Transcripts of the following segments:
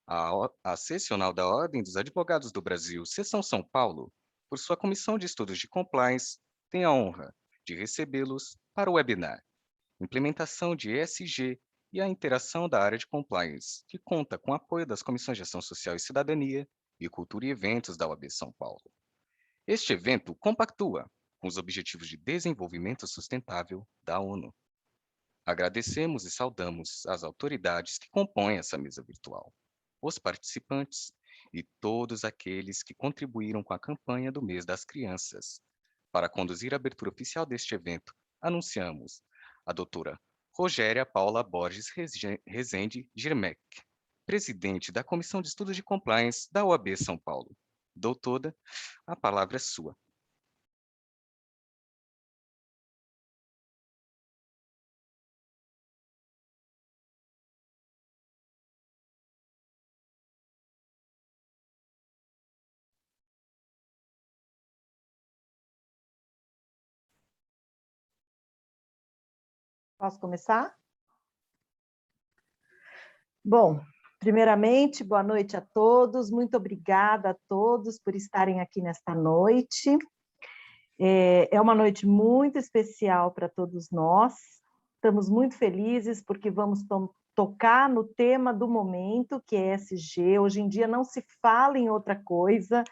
A Seccional da Ordem dos Advogados do Brasil, Seção São Paulo, por sua Comissão de Estudos de Compliance, tem a honra de recebê-los para o webinar Implementação de ESG e a Interação da Área de Compliance, que conta com o apoio das Comissões de Ação Social e Cidadania e Cultura e Eventos da OAB São Paulo. Este evento compactua com os Objetivos de Desenvolvimento Sustentável da ONU. Agradecemos e saudamos as autoridades que compõem essa mesa virtual, os participantes e todos aqueles que contribuíram com a campanha do Mês das Crianças. Para conduzir a abertura oficial deste evento, anunciamos a doutora Rogéria Paula Borges Rezende Girmec, presidente da Comissão de Estudos de Compliance da OAB São Paulo. Doutora, a palavra é sua. Posso começar? Bom, primeiramente, boa noite a todos. Muito obrigada a todos por estarem aqui nesta noite. É uma noite muito especial para todos nós. Estamos muito felizes porque vamos tocar no tema do momento, que é ESG. Hoje em dia não se fala em outra coisa.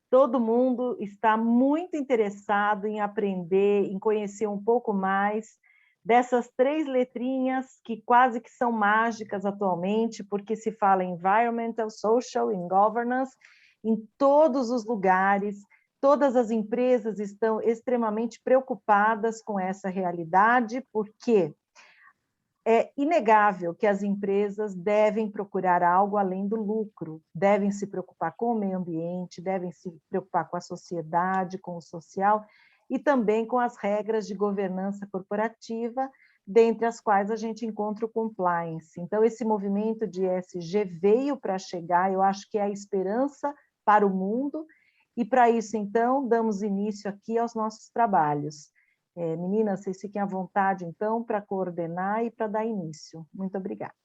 Todo mundo está muito interessado em aprender, em conhecer um pouco mais dessas 3 letrinhas que quase que são mágicas atualmente, porque se fala em environmental, social e governance em todos os lugares. Todas as empresas estão extremamente preocupadas com essa realidade, porque é inegável que as empresas devem procurar algo além do lucro, devem se preocupar com o meio ambiente, devem se preocupar com a sociedade, com o social, e também com as regras de governança corporativa, dentre as quais a gente encontra o compliance. Então, esse movimento de ESG veio para chegar, eu acho que é a esperança para o mundo, e para isso, então, damos início aqui aos nossos trabalhos. Meninas, vocês fiquem à vontade, então, para coordenar e para dar início. Muito obrigada.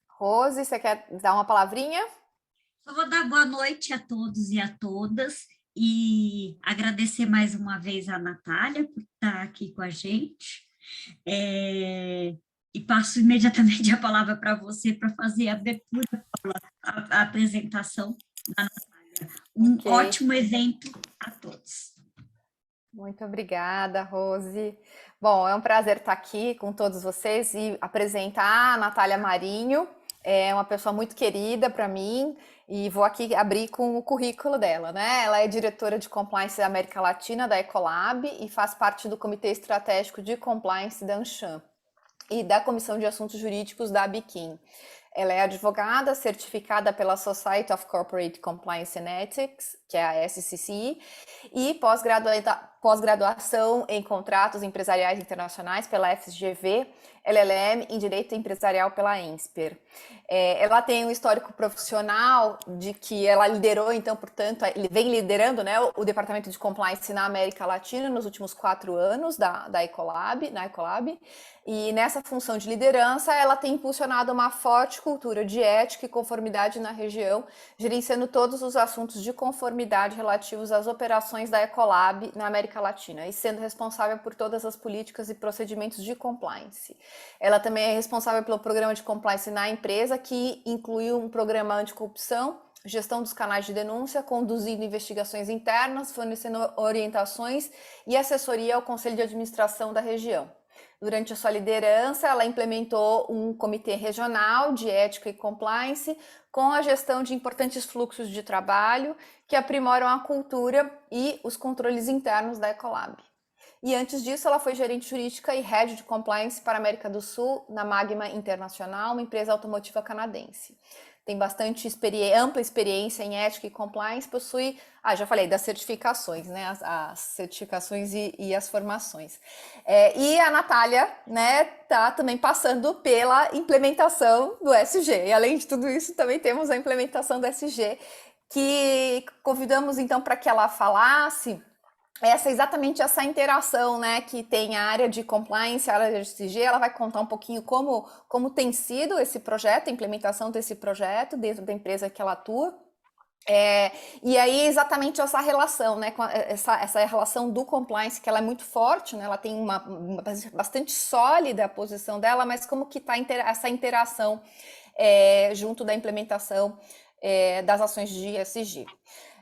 Rose, você quer dar uma palavrinha? Eu vou dar boa noite a todos e a todas e agradecer mais uma vez a Natália por estar aqui com a gente. E passo imediatamente a palavra para você para fazer a abertura, a apresentação da Natália. Ótimo evento a todos. Muito obrigada, Rose. Bom, é um prazer estar aqui com todos vocês e apresentar a Natália Marinho. É uma pessoa muito querida para mim e vou aqui abrir com o currículo dela, né? Ela é diretora de Compliance da América Latina da Ecolab e faz parte do Comitê Estratégico de Compliance da Anshan e da Comissão de Assuntos Jurídicos da ABIQUIM. Ela é advogada certificada pela Society of Corporate Compliance and Ethics, que é a SCCI, e pós-graduação em contratos empresariais internacionais pela FGV, LLM em Direito Empresarial pela INSPER. Ela tem um histórico profissional de que ela liderou, então, portanto, vem liderando, né, o Departamento de Compliance na América Latina nos últimos 4 anos na Ecolab, e nessa função de liderança, ela tem impulsionado uma forte cultura de ética e conformidade na região, gerenciando todos os assuntos de conformidade relativos às operações da Ecolab na América Latina e sendo responsável por todas as políticas e procedimentos de compliance. Ela também é responsável pelo programa de compliance na empresa, que inclui um programa anticorrupção, gestão dos canais de denúncia, conduzindo investigações internas, fornecendo orientações e assessoria ao Conselho de Administração da região. Durante a sua liderança, ela implementou um comitê regional de ética e compliance com a gestão de importantes fluxos de trabalho que aprimoram a cultura e os controles internos da Ecolab. E antes disso, ela foi gerente jurídica e head de compliance para a América do Sul na Magma Internacional, uma empresa automotiva canadense. Tem bastante ampla experiência em ética e compliance, possui, já falei, das certificações, né, as certificações e as formações. E a Natália, né, tá também passando pela implementação do ESG, e além de tudo isso, também temos a implementação do ESG, que convidamos então para que ela falasse exatamente essa interação, né, que tem a área de compliance, a área de ESG. Ela vai contar um pouquinho como tem sido esse projeto, a implementação desse projeto dentro da empresa que ela atua. E aí exatamente essa relação, né, essa relação do compliance, que ela é muito forte, né, ela tem uma bastante sólida a posição dela, mas como que está essa interação junto da implementação das ações de ESG.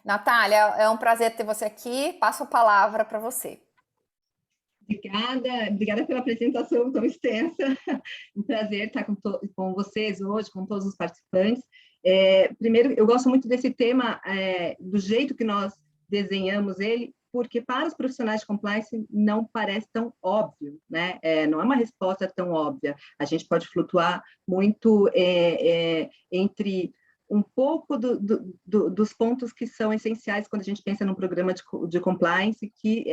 Natália, é um prazer ter você aqui, passo a palavra para você. Obrigada pela apresentação tão extensa, um prazer estar com vocês hoje, com todos os participantes. Primeiro, eu gosto muito desse tema, do jeito que nós desenhamos ele, porque para os profissionais de compliance não parece tão óbvio, né? Não é uma resposta tão óbvia. A gente pode flutuar muito entre um pouco dos pontos que são essenciais quando a gente pensa num programa de compliance, que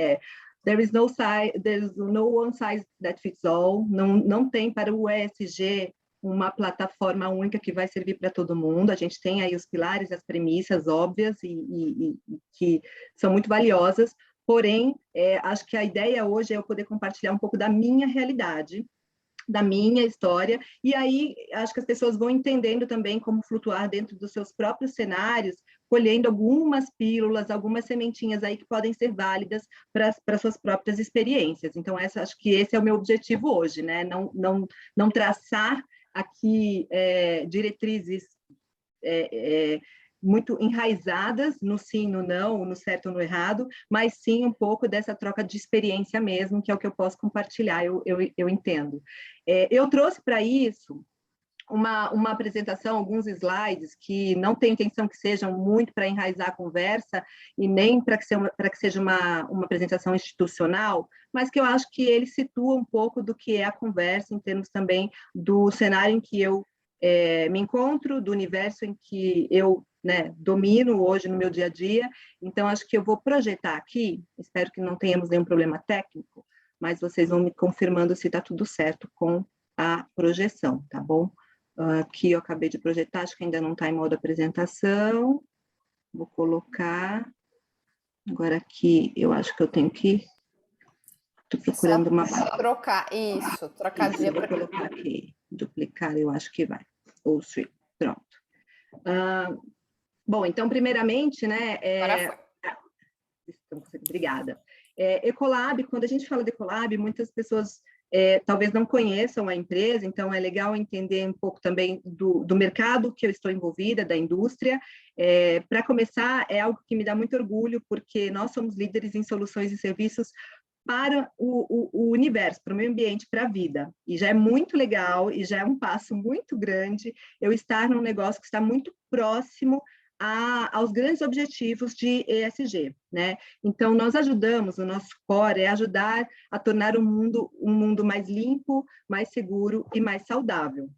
there's no one size that fits all, não tem para o ESG uma plataforma única que vai servir para todo mundo. A gente tem aí os pilares, as premissas óbvias e que são muito valiosas, porém, acho que a ideia hoje é eu poder compartilhar um pouco da minha realidade, da minha história, e aí acho que as pessoas vão entendendo também como flutuar dentro dos seus próprios cenários, colhendo algumas pílulas, algumas sementinhas aí que podem ser válidas para suas próprias experiências. Então, acho que esse é o meu objetivo hoje, né? Não traçar aqui diretrizes muito enraizadas no sim, no não, no certo ou no errado, mas sim um pouco dessa troca de experiência mesmo, que é o que eu posso compartilhar, eu entendo. Eu trouxe para isso uma apresentação, alguns slides que não tem intenção que sejam muito para enraizar a conversa e nem para que seja uma apresentação institucional, mas que eu acho que ele situa um pouco do que é a conversa em termos também do cenário em que eu me encontro, do universo em que eu domino hoje no meu dia a dia. Então, acho que eu vou projetar aqui, espero que não tenhamos nenhum problema técnico, mas vocês vão me confirmando se está tudo certo com a projeção, tá bom? Aqui eu acabei de projetar, acho que ainda não está em modo apresentação. Vou colocar. Agora aqui, eu acho que eu tenho que... Estou procurando uma... Trocar, isso, trocar isso, vou colocar aqui, duplicar, eu acho que vai. Ou se... Pronto. Bom, então, primeiramente, né... Obrigada. Ecolab, quando a gente fala de Ecolab, muitas pessoas talvez não conheçam a empresa, então é legal entender um pouco também do mercado que eu estou envolvida, da indústria. Para começar, é algo que me dá muito orgulho, porque nós somos líderes em soluções e serviços para o universo, para o meio ambiente, para a vida. E já é muito legal, e já é um passo muito grande eu estar num negócio que está muito próximo aos grandes objetivos de ESG, né? Então, nós ajudamos, o nosso core é ajudar a tornar um mundo mais limpo, mais seguro e mais saudável,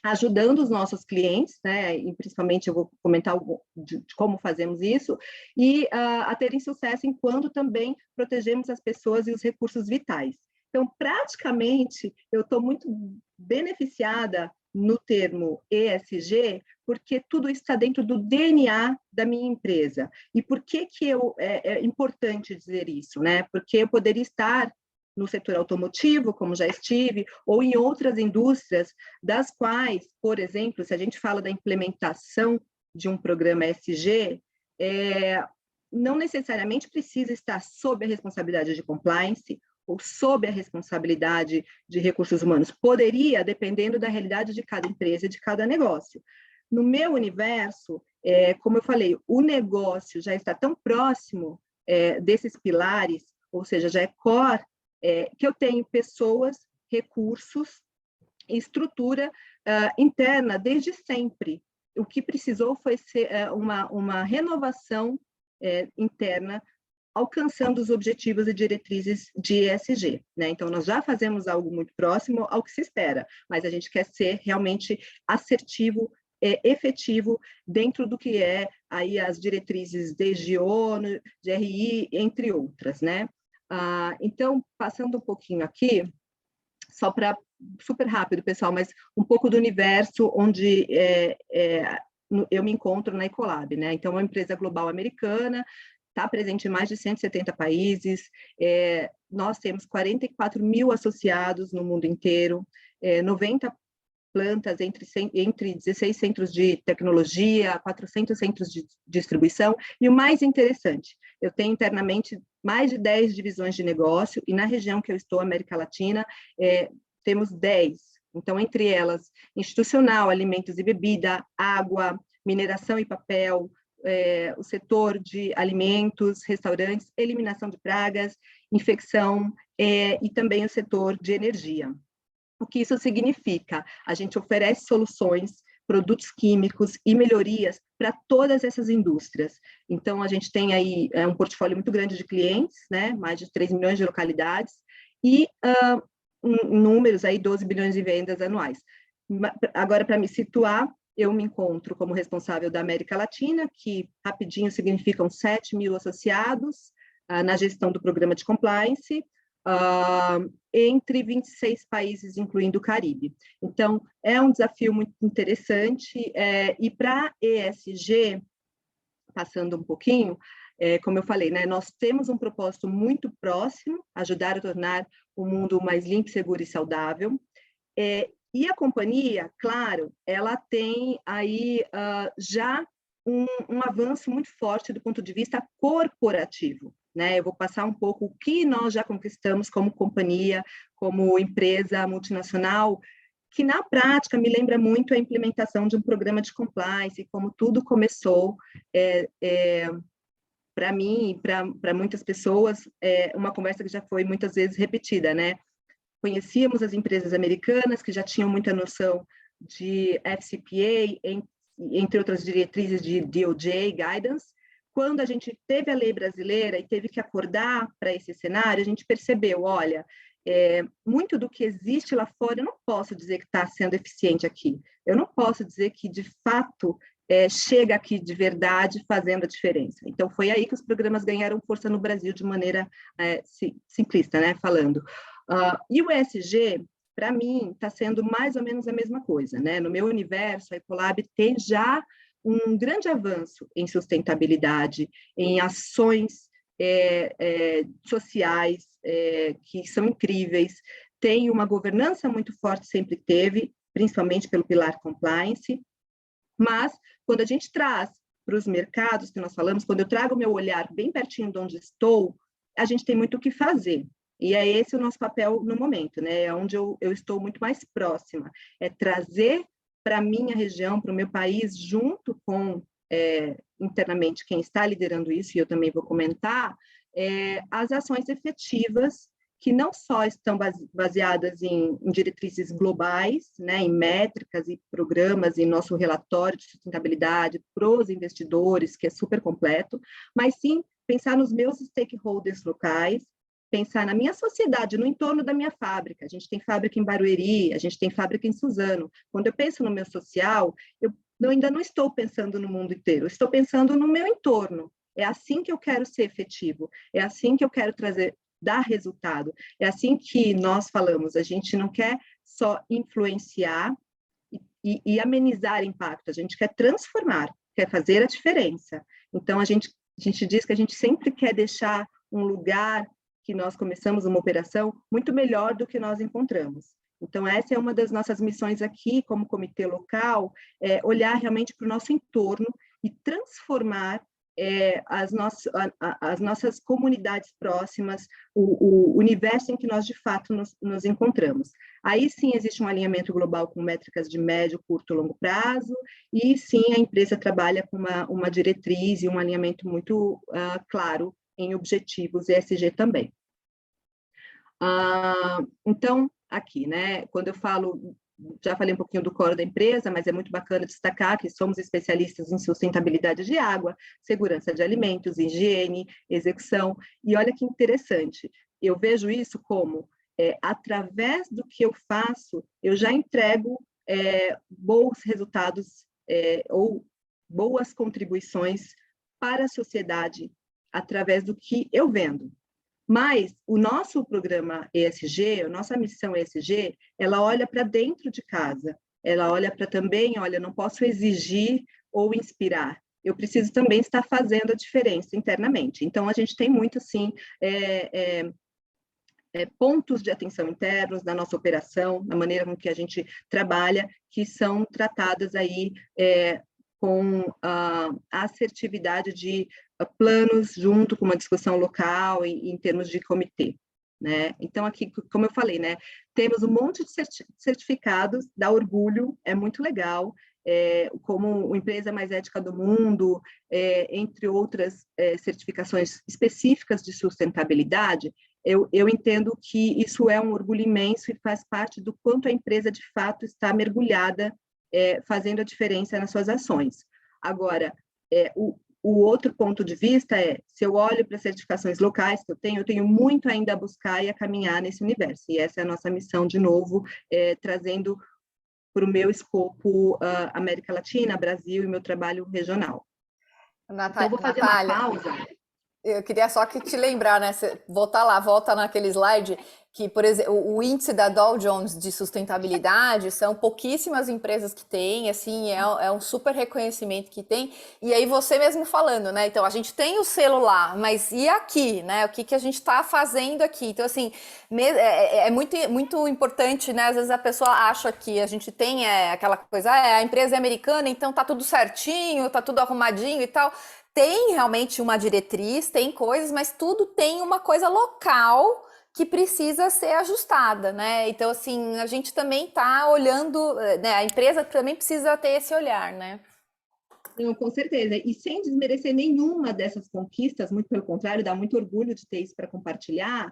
ajudando os nossos clientes, né? E principalmente eu vou comentar de como fazemos isso, e a terem sucesso enquanto também protegemos as pessoas e os recursos vitais. Então, praticamente, eu estou muito beneficiada no termo ESG, porque tudo isso está dentro do DNA da minha empresa. E por que é importante dizer isso, né? Porque eu poderia estar no setor automotivo, como já estive, ou em outras indústrias, das quais, por exemplo, se a gente fala da implementação de um programa ESG, não necessariamente precisa estar sob a responsabilidade de compliance ou sob a responsabilidade de recursos humanos. Poderia, dependendo da realidade de cada empresa e de cada negócio. No meu universo, como eu falei, o negócio já está tão próximo desses pilares, ou seja, já é core, que eu tenho pessoas, recursos e estrutura interna desde sempre. O que precisou foi ser uma renovação interna, alcançando os objetivos e diretrizes de ESG, né? Então, nós já fazemos algo muito próximo ao que se espera, mas a gente quer ser realmente assertivo, efetivo dentro do que é aí as diretrizes desde ONU, GRI, entre outras, né? Então, passando um pouquinho aqui, só para, super rápido, pessoal, mas um pouco do universo onde eu me encontro na Ecolab, né? Então, é uma empresa global americana, está presente em mais de 170 países, nós temos 44 mil associados no mundo inteiro, 90 plantas, entre 16 centros de tecnologia, 400 centros de distribuição, e o mais interessante, eu tenho internamente mais de 10 divisões de negócio, e na região que eu estou, América Latina, temos 10. Então, entre elas, institucional, alimentos e bebida, água, mineração e papel, o setor de alimentos, restaurantes, eliminação de pragas, infecção, e também o setor de energia. O que isso significa? A gente oferece soluções, produtos químicos e melhorias para todas essas indústrias. Então, a gente tem aí um portfólio muito grande de clientes, né? Mais de 3 milhões de localidades, e números aí, 12 bilhões de vendas anuais. Agora, para me situar, eu me encontro como responsável da América Latina, que rapidinho significam 7 mil associados na gestão do programa de compliance, entre 26 países, incluindo o Caribe. Então, é um desafio muito interessante, e para ESG, passando um pouquinho, como eu falei, né, nós temos um propósito muito próximo, ajudar a tornar o mundo mais limpo, seguro e saudável, e a companhia, claro, ela tem aí já um avanço muito forte do ponto de vista corporativo, né? Eu vou passar um pouco o que nós já conquistamos como companhia, como empresa multinacional, que na prática me lembra muito a implementação de um programa de compliance, como tudo começou, para mim e para muitas pessoas, uma conversa que já foi muitas vezes repetida, né? Conhecíamos as empresas americanas, que já tinham muita noção de FCPA, entre outras diretrizes de DOJ, Guidance. Quando a gente teve a lei brasileira e teve que acordar para esse cenário, a gente percebeu, olha, muito do que existe lá fora, eu não posso dizer que está sendo eficiente aqui. Eu não posso dizer que, de fato, chega aqui de verdade fazendo a diferença. Então, foi aí que os programas ganharam força no Brasil de maneira simplista, né, falando. E o ESG, para mim, está sendo mais ou menos a mesma coisa, né? No meu universo, a Ecolab tem já um grande avanço em sustentabilidade, em ações sociais que são incríveis, tem uma governança muito forte, sempre teve, principalmente pelo pilar compliance, mas quando a gente traz para os mercados que nós falamos, quando eu trago o meu olhar bem pertinho de onde estou, a gente tem muito o que fazer. E é esse o nosso papel no momento, né? É onde eu estou muito mais próxima, é trazer para a minha região, para o meu país, junto com, internamente, quem está liderando isso, e eu também vou comentar, as ações efetivas, que não só estão baseadas em diretrizes globais, né, em métricas e programas, em nosso relatório de sustentabilidade para os investidores, que é super completo, mas sim pensar nos meus stakeholders locais, pensar na minha sociedade, no entorno da minha fábrica. A gente tem fábrica em Barueri, a gente tem fábrica em Suzano. Quando eu penso no meu social, eu ainda não estou pensando no mundo inteiro, eu estou pensando no meu entorno. É assim que eu quero ser efetivo, é assim que eu quero dar resultado. É assim que nós falamos, a gente não quer só influenciar e amenizar impacto, a gente quer transformar, quer fazer a diferença. Então, a gente diz que a gente sempre quer deixar um lugar que nós começamos uma operação muito melhor do que nós encontramos. Então, essa é uma das nossas missões aqui, como comitê local, olhar realmente para o nosso entorno e transformar as nossas comunidades próximas, o universo em que nós, de fato, nos encontramos. Aí, sim, existe um alinhamento global com métricas de médio, curto e longo prazo, e, sim, a empresa trabalha com uma diretriz e um alinhamento muito claro em objetivos ESG também. Então, aqui, né, quando eu falo, já falei um pouquinho do core da empresa, mas é muito bacana destacar que somos especialistas em sustentabilidade de água, segurança de alimentos, higiene, execução, e olha que interessante, eu vejo isso como, através do que eu faço, eu já entrego bons resultados ou boas contribuições para a sociedade através do que eu vendo. Mas o nosso programa ESG, a nossa missão ESG, ela olha para dentro de casa, ela olha para também, olha, não posso exigir ou inspirar, eu preciso também estar fazendo a diferença internamente. Então, a gente tem muito, sim, pontos de atenção internos na nossa operação, na maneira com que a gente trabalha, que são tratadas aí com a assertividade de planos junto com uma discussão local em termos de comitê. Né? Então, aqui, como eu falei, né, temos um monte de certificados, dá orgulho, é muito legal, como a empresa mais ética do mundo, entre outras certificações específicas de sustentabilidade. Eu entendo que isso é um orgulho imenso e faz parte do quanto a empresa, de fato, está mergulhada, fazendo a diferença nas suas ações. Agora, o outro ponto de vista se eu olho para as certificações locais que eu tenho muito ainda a buscar e a caminhar nesse universo. E essa é a nossa missão, de novo, trazendo para o meu escopo América Latina, Brasil e meu trabalho regional. Então, vou fazer uma pausa. Eu queria só que te lembrar, né? Volta naquele slide que, por exemplo, o índice da Dow Jones de sustentabilidade são pouquíssimas empresas que têm, assim, é um super reconhecimento que tem. E aí você mesmo falando, né? Então, a gente tem o selo lá, mas e aqui, né? O que a gente está fazendo aqui? Então, assim, é muito importante, né? Às vezes a pessoa acha que a gente tem aquela coisa, a empresa é americana, então tá tudo certinho, tá tudo arrumadinho e tal. Tem realmente uma diretriz, tem coisas, mas tudo tem uma coisa local que precisa ser ajustada, né? Então, assim, a gente também está olhando, né? A empresa também precisa ter esse olhar, né? Não, com certeza. E sem desmerecer nenhuma dessas conquistas, muito pelo contrário, dá muito orgulho de ter isso para compartilhar,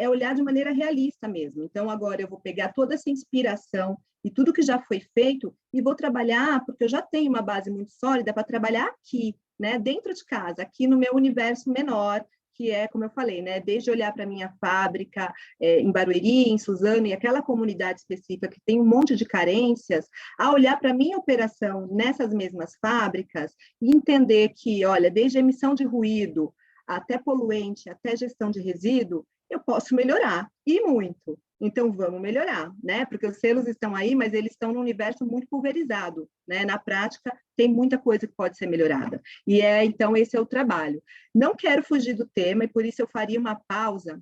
olhar de maneira realista mesmo. Então, agora eu vou pegar toda essa inspiração e tudo que já foi feito e vou trabalhar, porque eu já tenho uma base muito sólida para trabalhar aqui, né, dentro de casa, aqui no meu universo menor, que é, como eu falei, né, desde olhar para a minha fábrica em Barueri, em Suzano, e aquela comunidade específica que tem um monte de carências, a olhar para a minha operação nessas mesmas fábricas e entender que, olha, desde emissão de ruído até poluente, até gestão de resíduo, eu posso melhorar, e muito. Então, vamos melhorar, né? Porque os selos estão aí, mas eles estão num universo muito pulverizado, né? Na prática, tem muita coisa que pode ser melhorada. E então, esse é o trabalho. Não quero fugir do tema, e por isso eu faria uma pausa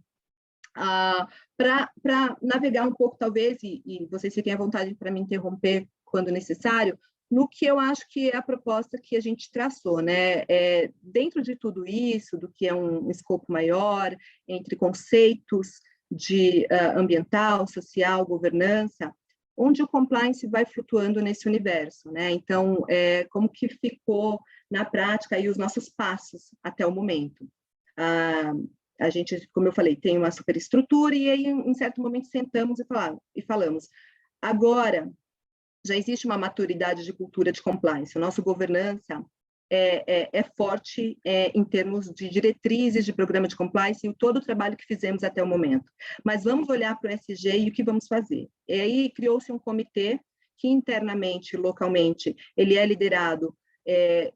para navegar um pouco, talvez, e vocês fiquem à vontade para me interromper quando necessário, no que eu acho que é a proposta que a gente traçou, né? Dentro de tudo isso, do que é um escopo maior, entre conceitos de ambiental, social, governança, onde o compliance vai flutuando nesse universo, né? Então, como que ficou na prática aí os nossos passos até o momento? A gente, como eu falei, tem uma superestrutura e aí, em certo momento, sentamos e falamos, agora já existe uma maturidade de cultura de compliance, a nossa governança é forte em termos de diretrizes de programa de compliance e todo o trabalho que fizemos até o momento. Mas vamos olhar para o ESG e o que vamos fazer. E aí criou-se um comitê que internamente, localmente, ele é liderado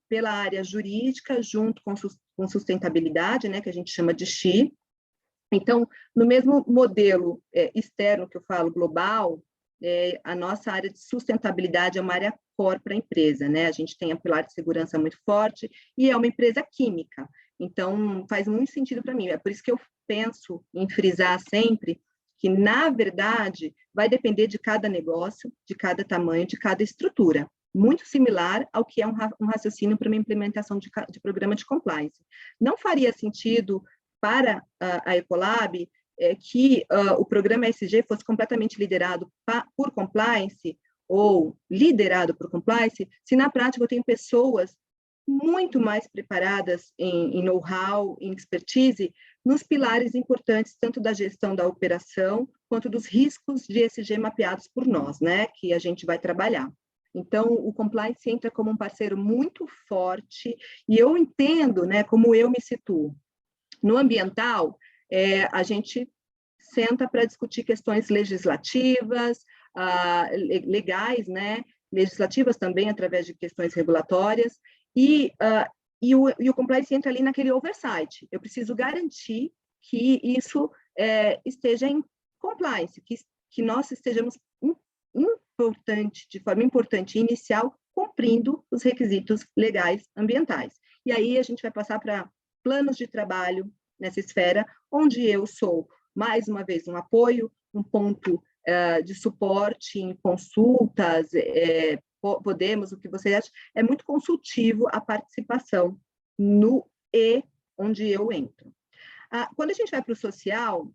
pela área jurídica, junto com sustentabilidade, né, que a gente chama de XI. Então, no mesmo modelo externo que eu falo, global, a nossa área de sustentabilidade é uma área core para a empresa, né? A gente tem a pilar de segurança muito forte e é uma empresa química. Então, faz muito sentido para mim. É por isso que eu penso em frisar sempre que, na verdade, vai depender de cada negócio, de cada tamanho, de cada estrutura. Muito similar ao que é um raciocínio para uma implementação de programa de compliance. Não faria sentido para a Ecolab que o programa ESG fosse completamente liderado por compliance ou liderado por compliance, se na prática eu tenho pessoas muito mais preparadas em know-how, em expertise, nos pilares importantes, tanto da gestão da operação, quanto dos riscos de ESG mapeados por nós, né, que a gente vai trabalhar. Então, o compliance entra como um parceiro muito forte, e eu entendo, né, como eu me situo. No ambiental, a gente senta para discutir questões legislativas, legais, né? Legislativas também, através de questões regulatórias, e o compliance entra ali naquele oversight. Eu preciso garantir que isso esteja em compliance, que nós estejamos de forma importante, inicial, com cumprindo os requisitos legais ambientais. E aí a gente vai passar para planos de trabalho nessa esfera, onde eu sou, mais uma vez, um apoio, um ponto de suporte em consultas, podemos, o que você acha, é muito consultivo a participação no E, onde eu entro. Quando a gente vai para o social,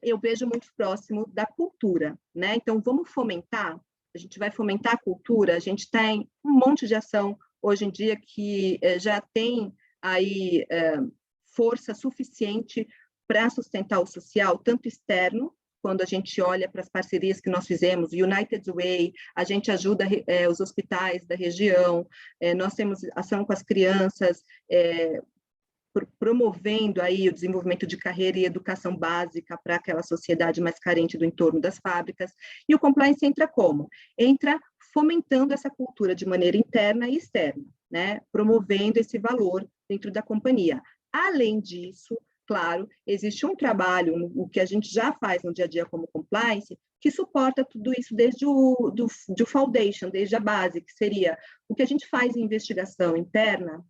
eu vejo muito próximo da cultura, né? Então, vamos fomentar, a gente vai fomentar a cultura, a gente tem um monte de ação hoje em dia que já tem aí força suficiente para sustentar o social, tanto externo, quando a gente olha para as parcerias que nós fizemos, United Way, a gente ajuda os hospitais da região, nós temos ação com as crianças, promovendo aí o desenvolvimento de carreira e educação básica para aquela sociedade mais carente do entorno das fábricas. E o compliance entra como? Entra fomentando essa cultura de maneira interna e externa, né? Promovendo esse valor dentro da companhia. Além disso, claro, existe um trabalho, o que a gente já faz no dia a dia como compliance, que suporta tudo isso desde o foundation, desde a base, que seria o que a gente faz em investigação interna,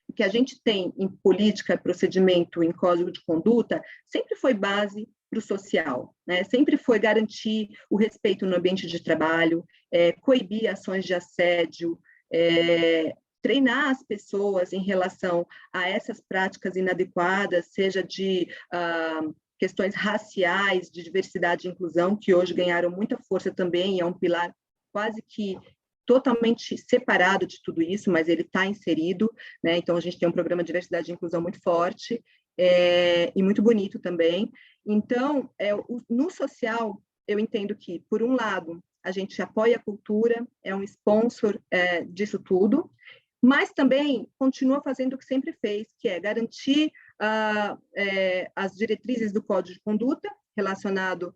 o que a gente tem em política, procedimento, em código de conduta, sempre foi base para o social, né? Sempre foi garantir o respeito no ambiente de trabalho, coibir ações de assédio, treinar as pessoas em relação a essas práticas inadequadas, seja de questões raciais, de diversidade e inclusão, que hoje ganharam muita força também, é um pilar quase que totalmente separado de tudo isso, mas ele está inserido, né? Então, a gente tem um programa de diversidade e inclusão muito forte e muito bonito também. Então, no social, eu entendo que, por um lado, a gente apoia a cultura, é um sponsor disso tudo, mas também continua fazendo o que sempre fez, que é garantir as diretrizes do Código de Conduta relacionado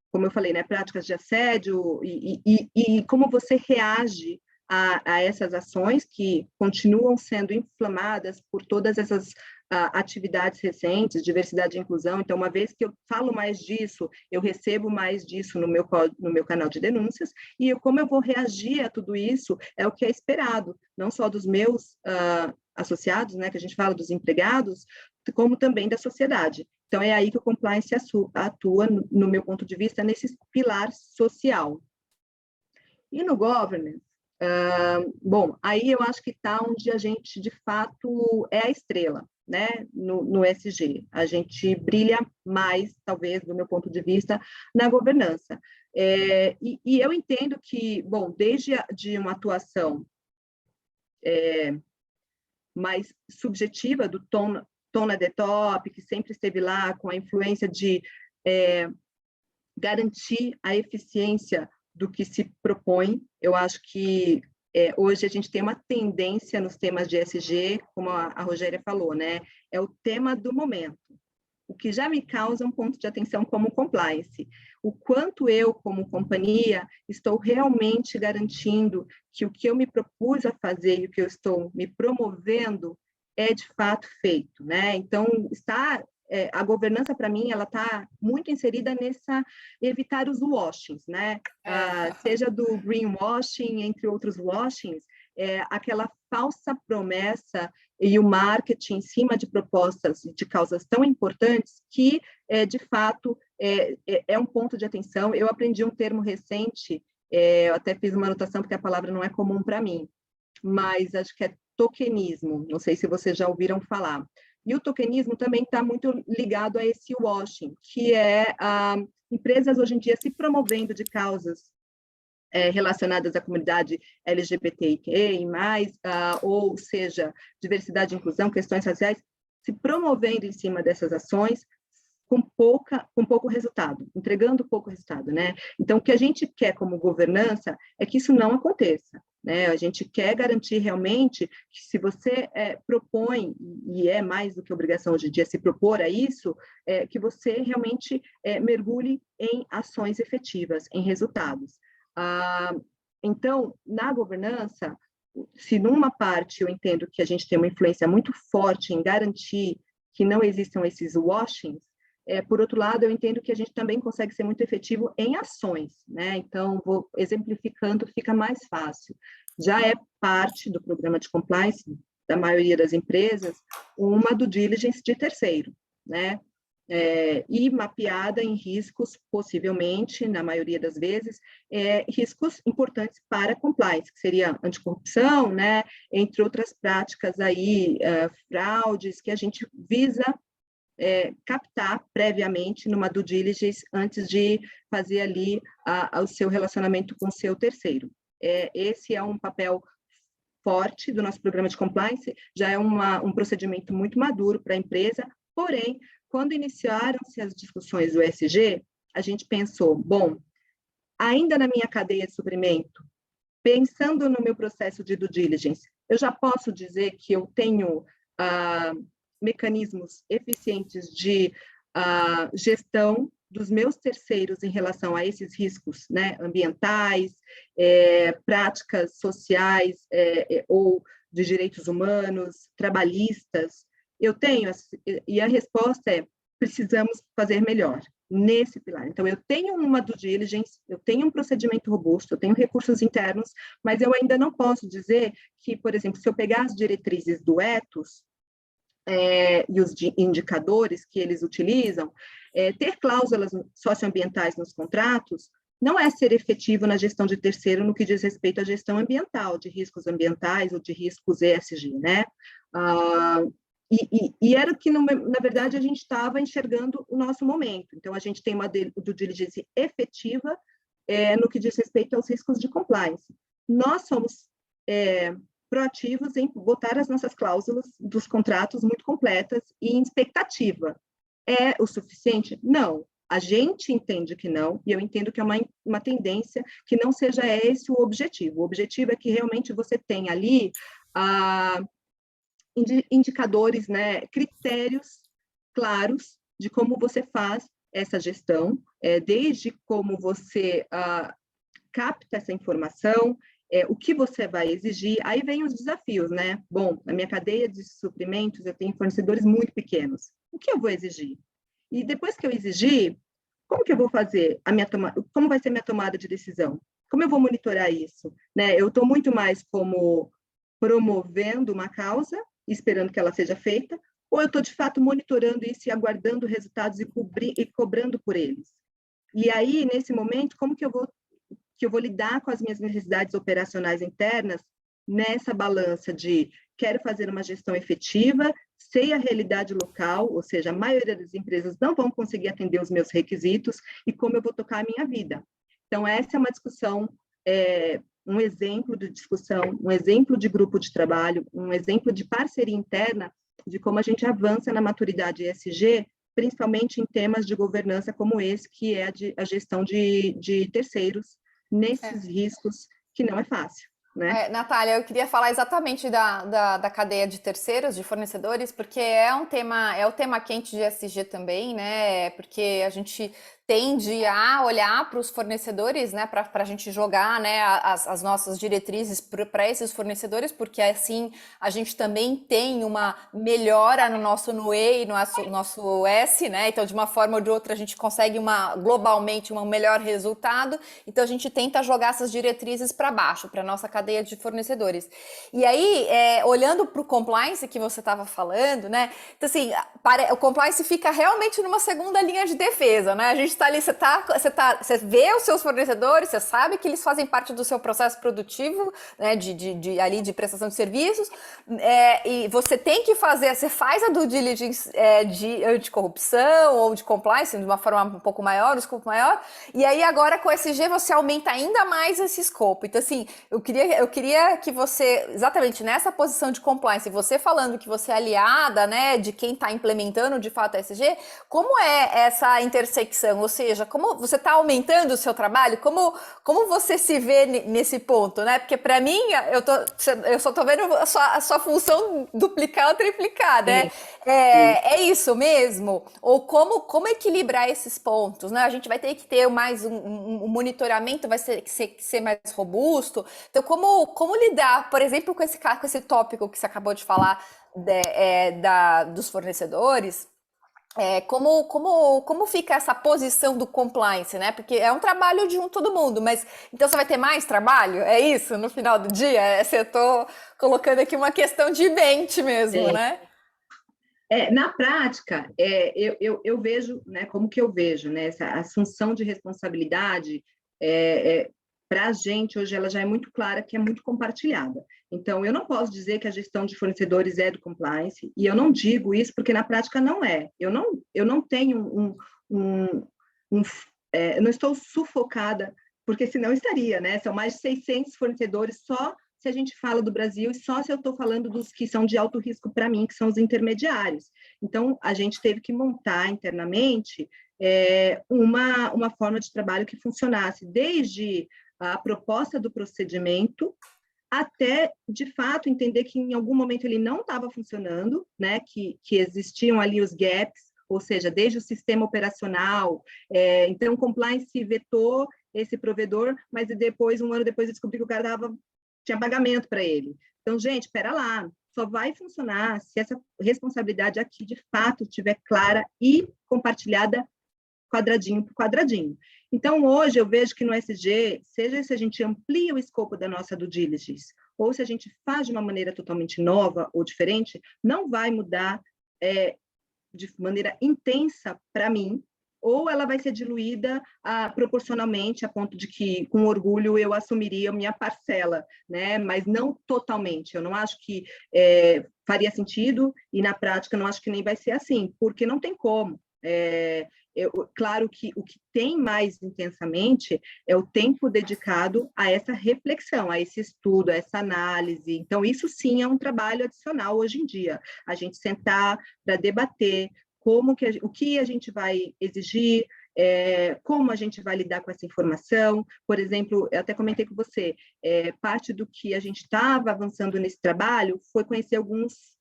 como eu falei, né, práticas de assédio e como você reage a essas ações que continuam sendo inflamadas por todas essas atividades recentes, diversidade e inclusão. Então, uma vez que eu falo mais disso, eu recebo mais disso no meu canal de denúncias, e como eu vou reagir a tudo isso é o que é esperado, não só dos meus associados, né, que a gente fala dos empregados, como também da sociedade. Então, é aí que o compliance atua, no meu ponto de vista, nesse pilar social. E no governance, bom, aí eu acho que está onde a gente, de fato, é a estrela, né, no SG. A gente brilha mais, talvez, do meu ponto de vista, na governança. E eu entendo que, bom, desde de uma atuação mais subjetiva do Tona the Top, que sempre esteve lá com a influência de garantir a eficiência do que se propõe. Eu acho que hoje a gente tem uma tendência nos temas de ESG, como a Rogéria falou, né? É o tema do momento, o que já me causa um ponto de atenção como compliance. O quanto eu, como companhia, estou realmente garantindo que o que eu me propus a fazer e o que eu estou me promovendo é de fato feito, né? Então, a governança, para mim, ela está muito inserida nessa evitar os washings, né? Seja do greenwashing, entre outros washings, aquela falsa promessa e o marketing em cima de propostas de causas tão importantes que, de fato, é um ponto de atenção. Eu aprendi um termo recente, eu até fiz uma anotação porque a palavra não é comum para mim, mas acho que é tokenismo, não sei se vocês já ouviram falar. E o tokenismo também está muito ligado a esse washing, que é empresas hoje em dia se promovendo de causas relacionadas à comunidade LGBTQI+, ou seja, diversidade e inclusão, questões raciais, se promovendo em cima dessas ações com pouco resultado, entregando pouco resultado, né? Então, o que a gente quer como governança é que isso não aconteça, né? A gente quer garantir realmente que se você propõe, e é mais do que obrigação hoje em dia se propor a isso, que você realmente mergulhe em ações efetivas, em resultados. Então, na governança, se numa parte eu entendo que a gente tem uma influência muito forte em garantir que não existam esses washings, Por outro lado, eu entendo que a gente também consegue ser muito efetivo em ações, né? Então, vou exemplificando, fica mais fácil. Já é parte do programa de compliance da maioria das empresas uma due diligence de terceiro, né? E mapeada em riscos, possivelmente, na maioria das vezes, riscos importantes para compliance, que seria anticorrupção, né, entre outras práticas aí, fraudes, que a gente visa captar previamente numa due diligence antes de fazer ali o seu relacionamento com o seu terceiro. Esse é um papel forte do nosso programa de compliance, já é um procedimento muito maduro para a empresa, porém, quando iniciaram-se as discussões do ESG, a gente pensou, bom, ainda na minha cadeia de suprimento, pensando no meu processo de due diligence, eu já posso dizer que eu tenho mecanismos eficientes de gestão dos meus terceiros em relação a esses riscos, né, ambientais, práticas sociais ou de direitos humanos, trabalhistas. Eu tenho, e a resposta é, precisamos fazer melhor nesse pilar. Então, eu tenho uma due diligence, eu tenho um procedimento robusto, eu tenho recursos internos, mas eu ainda não posso dizer que, por exemplo, se eu pegar as diretrizes do Ethos, e os indicadores que eles utilizam, ter cláusulas socioambientais nos contratos não é ser efetivo na gestão de terceiro no que diz respeito à gestão ambiental, de riscos ambientais ou de riscos ESG, né? E era o que, na verdade, a gente estava enxergando o nosso momento. Então, a gente tem uma due diligence efetiva no que diz respeito aos riscos de compliance. Nós somos proativos em botar as nossas cláusulas dos contratos muito completas e em expectativa. É o suficiente? Não. A gente entende que não, e eu entendo que é uma tendência que não seja esse o objetivo. O objetivo é que realmente você tenha ali indicadores, né, critérios claros de como você faz essa gestão, desde como você capta essa informação, o que você vai exigir, aí vem os desafios, né? Bom, na minha cadeia de suprimentos, eu tenho fornecedores muito pequenos. O que eu vou exigir? E depois que eu exigir, como que eu vou fazer como vai ser minha tomada de decisão? Como eu vou monitorar isso? Né? Eu estou muito mais como promovendo uma causa, esperando que ela seja feita, ou eu estou, de fato, monitorando isso e aguardando resultados e cobrando por eles? E aí, nesse momento, como que eu vou lidar com as minhas necessidades operacionais internas nessa balança de quero fazer uma gestão efetiva, sei a realidade local, ou seja, a maioria das empresas não vão conseguir atender os meus requisitos e como eu vou tocar a minha vida. Então, essa é uma discussão, um exemplo de discussão, um exemplo de grupo de trabalho, um exemplo de parceria interna de como a gente avança na maturidade ESG, principalmente em temas de governança como esse, que é a gestão de terceiros, nesses riscos, que não é fácil, né? Natália, eu queria falar exatamente da cadeia de terceiros, de fornecedores, porque é o tema quente de ESG também, né? Porque a gente tende a olhar para os fornecedores, né, para a gente jogar, né, as nossas diretrizes para esses fornecedores, porque assim a gente também tem uma melhora no nosso NUE e no nosso S, né, então de uma forma ou de outra a gente consegue globalmente um melhor resultado, então a gente tenta jogar essas diretrizes para baixo, para a nossa cadeia de fornecedores. E aí, olhando para o compliance que você estava falando, né, então assim, o compliance fica realmente numa segunda linha de defesa, né, a gente está ali, você vê os seus fornecedores, você sabe que eles fazem parte do seu processo produtivo, né, ali de prestação de serviços, e você tem que fazer, você faz a due diligence de corrupção ou de compliance de uma forma um pouco maior, um escopo maior, e aí agora com o ESG você aumenta ainda mais esse escopo. Então assim, eu queria que você, exatamente nessa posição de compliance, você falando que você é aliada, né, de quem está implementando de fato a ESG, como é essa intersecção? Ou seja, como você está aumentando o seu trabalho, como você se vê nesse ponto, né? Porque para mim, eu só estou vendo a sua função duplicar ou triplicar, né? É isso mesmo? Ou como equilibrar esses pontos, né? A gente vai ter que ter mais um monitoramento, vai ter que ser mais robusto. Então, como lidar, por exemplo, com esse tópico que você acabou de falar dos fornecedores? como fica essa posição do compliance, né? Porque é um trabalho de todo mundo, mas então você vai ter mais trabalho? É isso no final do dia? Eu estou colocando aqui uma questão de mente mesmo, né? Na prática, eu vejo, né, como que eu vejo, né, essa assunção de responsabilidade, para a gente, hoje, ela já é muito clara, que é muito compartilhada. Então, eu não posso dizer que a gestão de fornecedores é do compliance, e eu não digo isso porque, na prática, não é. Eu não tenho eu não estou sufocada, porque senão estaria, né? São mais de 600 fornecedores só se a gente fala do Brasil, e só se eu estou falando dos que são de alto risco para mim, que são os intermediários. Então, a gente teve que montar internamente uma forma de trabalho que funcionasse, desde a proposta do procedimento, até, de fato, entender que em algum momento ele não estava funcionando, né? Que existiam ali os gaps, ou seja, desde o sistema operacional. Então, o compliance vetou esse provedor, mas depois, um ano depois, eu descobri que o cara tinha pagamento para ele. Então, gente, espera lá, só vai funcionar se essa responsabilidade aqui, de fato, estiver clara e compartilhada quadradinho por quadradinho. Então, hoje, eu vejo que no SG, seja se a gente amplia o escopo da nossa due diligence, ou se a gente faz de uma maneira totalmente nova ou diferente, não vai mudar de maneira intensa para mim, ou ela vai ser diluída proporcionalmente, a ponto de que, com orgulho, eu assumiria a minha parcela, né? Mas não totalmente. Eu não acho que faria sentido, e na prática não acho que nem vai ser assim, porque não tem como. Claro que o que tem mais intensamente é o tempo dedicado a essa reflexão, a esse estudo, a essa análise. Então, isso sim é um trabalho adicional hoje em dia. A gente sentar para debater o que a gente vai exigir, como a gente vai lidar com essa informação. Por exemplo, eu até comentei com você, parte do que a gente estava avançando nesse trabalho foi conhecer alguns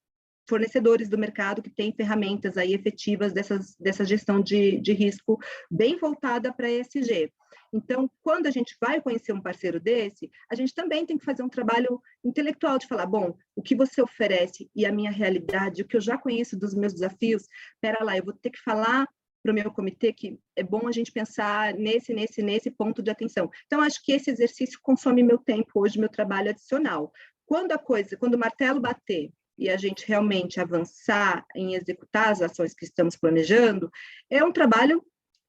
fornecedores do mercado que têm ferramentas aí efetivas dessa gestão de risco bem voltada para ESG. Então, quando a gente vai conhecer um parceiro desse, a gente também tem que fazer um trabalho intelectual de falar, bom, o que você oferece e a minha realidade, o que eu já conheço dos meus desafios, espera lá, eu vou ter que falar para o meu comitê que é bom a gente pensar nesse ponto de atenção. Então, acho que esse exercício consome meu tempo hoje, meu trabalho adicional. Quando o martelo bater e a gente realmente avançar em executar as ações que estamos planejando, é um trabalho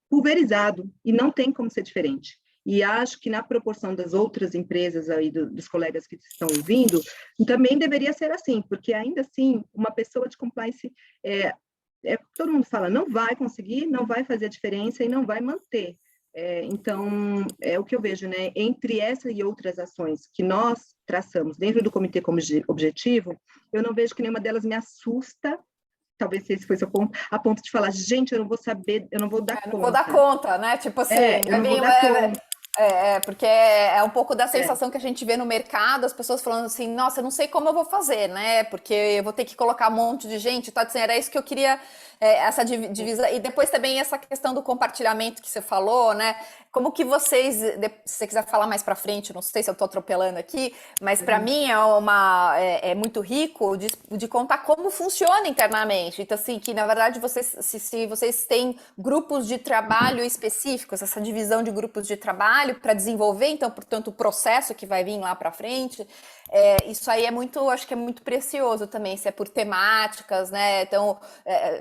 pulverizado e não tem como ser diferente. E acho que na proporção das outras empresas aí, dos colegas que estão ouvindo, também deveria ser assim, porque ainda assim, uma pessoa de compliance, todo mundo fala, não vai conseguir, não vai fazer a diferença e não vai manter. Então, é o que eu vejo, né? Entre essa e outras ações que nós traçamos dentro do comitê como objetivo, eu não vejo que nenhuma delas me assusta, talvez esse fosse o ponto, a ponto de falar, gente, eu não vou saber, eu não vou dar conta. Não vou dar conta, né? Tipo assim, eu não vou dar conta. Porque é um pouco da sensação que a gente vê no mercado, as pessoas falando assim, nossa, eu não sei como eu vou fazer, né? Porque eu vou ter que colocar um monte de gente, tá dizendo, era isso que eu queria, essa divisão. E depois também essa questão do compartilhamento que você falou, né? Como que vocês, se você quiser falar mais para frente, não sei se eu estou atropelando aqui, mas para mim é muito rico de contar como funciona internamente. Então, assim, que na verdade se vocês têm grupos de trabalho específicos, essa divisão de grupos de trabalho para desenvolver, então, portanto, o processo que vai vir lá para frente, isso aí acho que é muito precioso também, se é por temáticas, né? Então,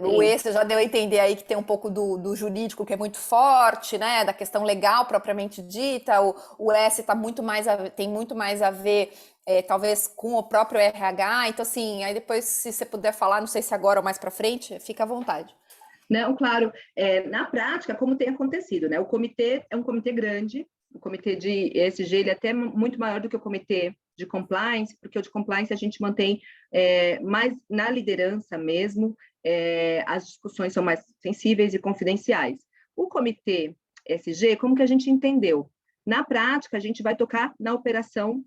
o E você já deu a entender aí que tem um pouco do jurídico que é muito forte, né? Da questão legal propriamente dita, o S tem muito mais a ver, talvez, com o próprio RH. Então, assim, aí depois, se você puder falar, não sei se agora ou mais para frente, fica à vontade. Não, claro. Na prática, como tem acontecido, né? O comitê é um comitê grande, o comitê de ESG ele é até muito maior do que o comitê de compliance, porque o de compliance a gente mantém mais na liderança mesmo, as discussões são mais sensíveis e confidenciais. O comitê ESG, como que a gente entendeu? Na prática, a gente vai tocar na operação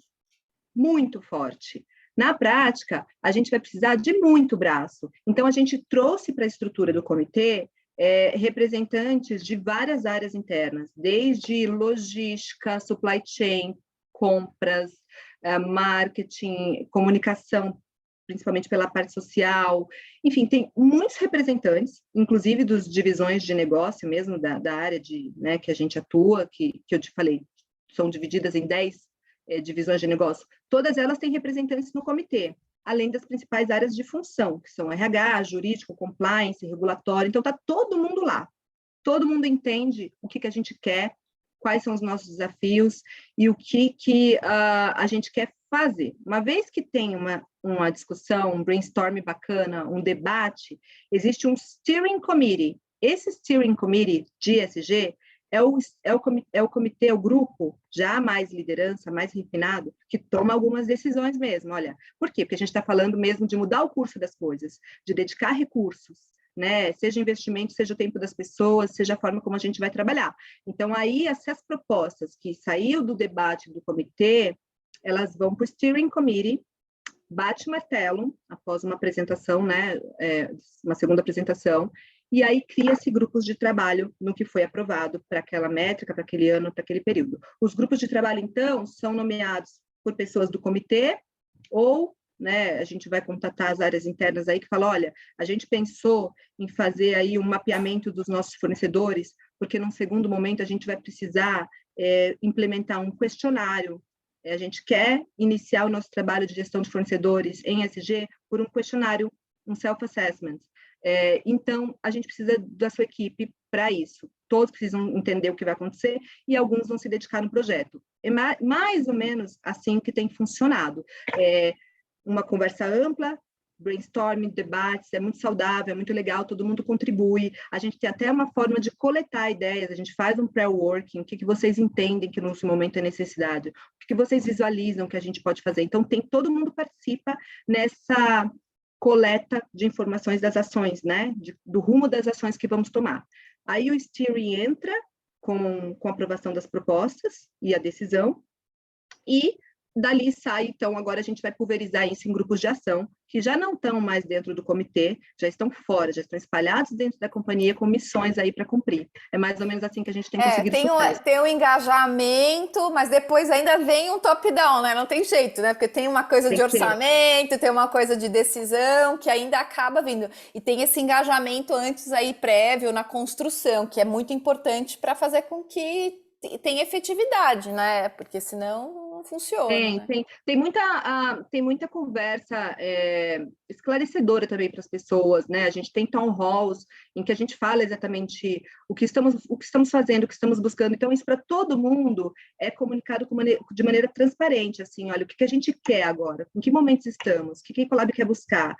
muito forte. Na prática, a gente vai precisar de muito braço. Então, a gente trouxe para a estrutura do comitê representantes de várias áreas internas, desde logística, supply chain, compras, marketing, comunicação principalmente pela parte social. Enfim, tem muitos representantes, inclusive dos divisões de negócio mesmo, da área né, que a gente atua, que eu te falei, são divididas em 10 divisões de negócio. Todas elas têm representantes no comitê, além das principais áreas de função, que são RH, jurídico, compliance, regulatório. Então, está todo mundo lá. Todo mundo entende o que a gente quer, quais são os nossos desafios e o que a gente quer fazer. Uma vez que tem uma discussão, um brainstorming bacana, um debate, existe um steering committee. Esse steering committee de ESG é o comitê, é o grupo já mais liderança, mais refinado, que toma algumas decisões mesmo. Olha, por quê? Porque a gente está falando mesmo de mudar o curso das coisas, de dedicar recursos, né? Seja investimento, seja o tempo das pessoas, seja a forma como a gente vai trabalhar. Então, aí, essas propostas que saíram do debate do comitê, elas vão para o steering committee, bate martelo, após uma apresentação, né? Uma segunda apresentação, e aí cria-se grupos de trabalho no que foi aprovado para aquela métrica, para aquele ano, para aquele período. Os grupos de trabalho, então, são nomeados por pessoas do comitê, ou, né, a gente vai contatar as áreas internas aí que falam, olha, a gente pensou em fazer aí um mapeamento dos nossos fornecedores, porque num segundo momento a gente vai precisar implementar um questionário. A gente quer iniciar o nosso trabalho de gestão de fornecedores em ESG por um questionário, um self-assessment. Então, a gente precisa da sua equipe para isso. Todos precisam entender o que vai acontecer e alguns vão se dedicar no projeto. É mais ou menos assim que tem funcionado. Uma conversa ampla, brainstorming, debates, é muito saudável, é muito legal, todo mundo contribui. A gente tem até uma forma de coletar ideias, a gente faz um pré-working, o que vocês entendem que no momento é necessidade, o que vocês visualizam que a gente pode fazer. Então, todo mundo participa nessa coleta de informações das ações, né? Do rumo das ações que vamos tomar. Aí o steering entra com a aprovação das propostas e a decisão, e dali sai, então, agora a gente vai pulverizar isso em grupos de ação, que já não estão mais dentro do comitê, já estão fora, já estão espalhados dentro da companhia com missões aí para cumprir. É mais ou menos assim que a gente tem conseguido sucesso. Tem o engajamento, mas depois ainda vem um top-down, né? Não tem jeito, né? Porque tem uma coisa de orçamento, tem uma coisa de decisão que ainda acaba vindo. E tem esse engajamento antes aí prévio na construção, que é muito importante para fazer com que tenha efetividade, né? Porque senão não funciona. Tem muita conversa esclarecedora também para as pessoas, né? A gente tem town halls em que a gente fala exatamente o que estamos fazendo, o que estamos buscando. Então, isso para todo mundo é comunicado de maneira transparente, assim, olha, o que a gente quer agora, em que momentos estamos, o que a Ecolab quer buscar.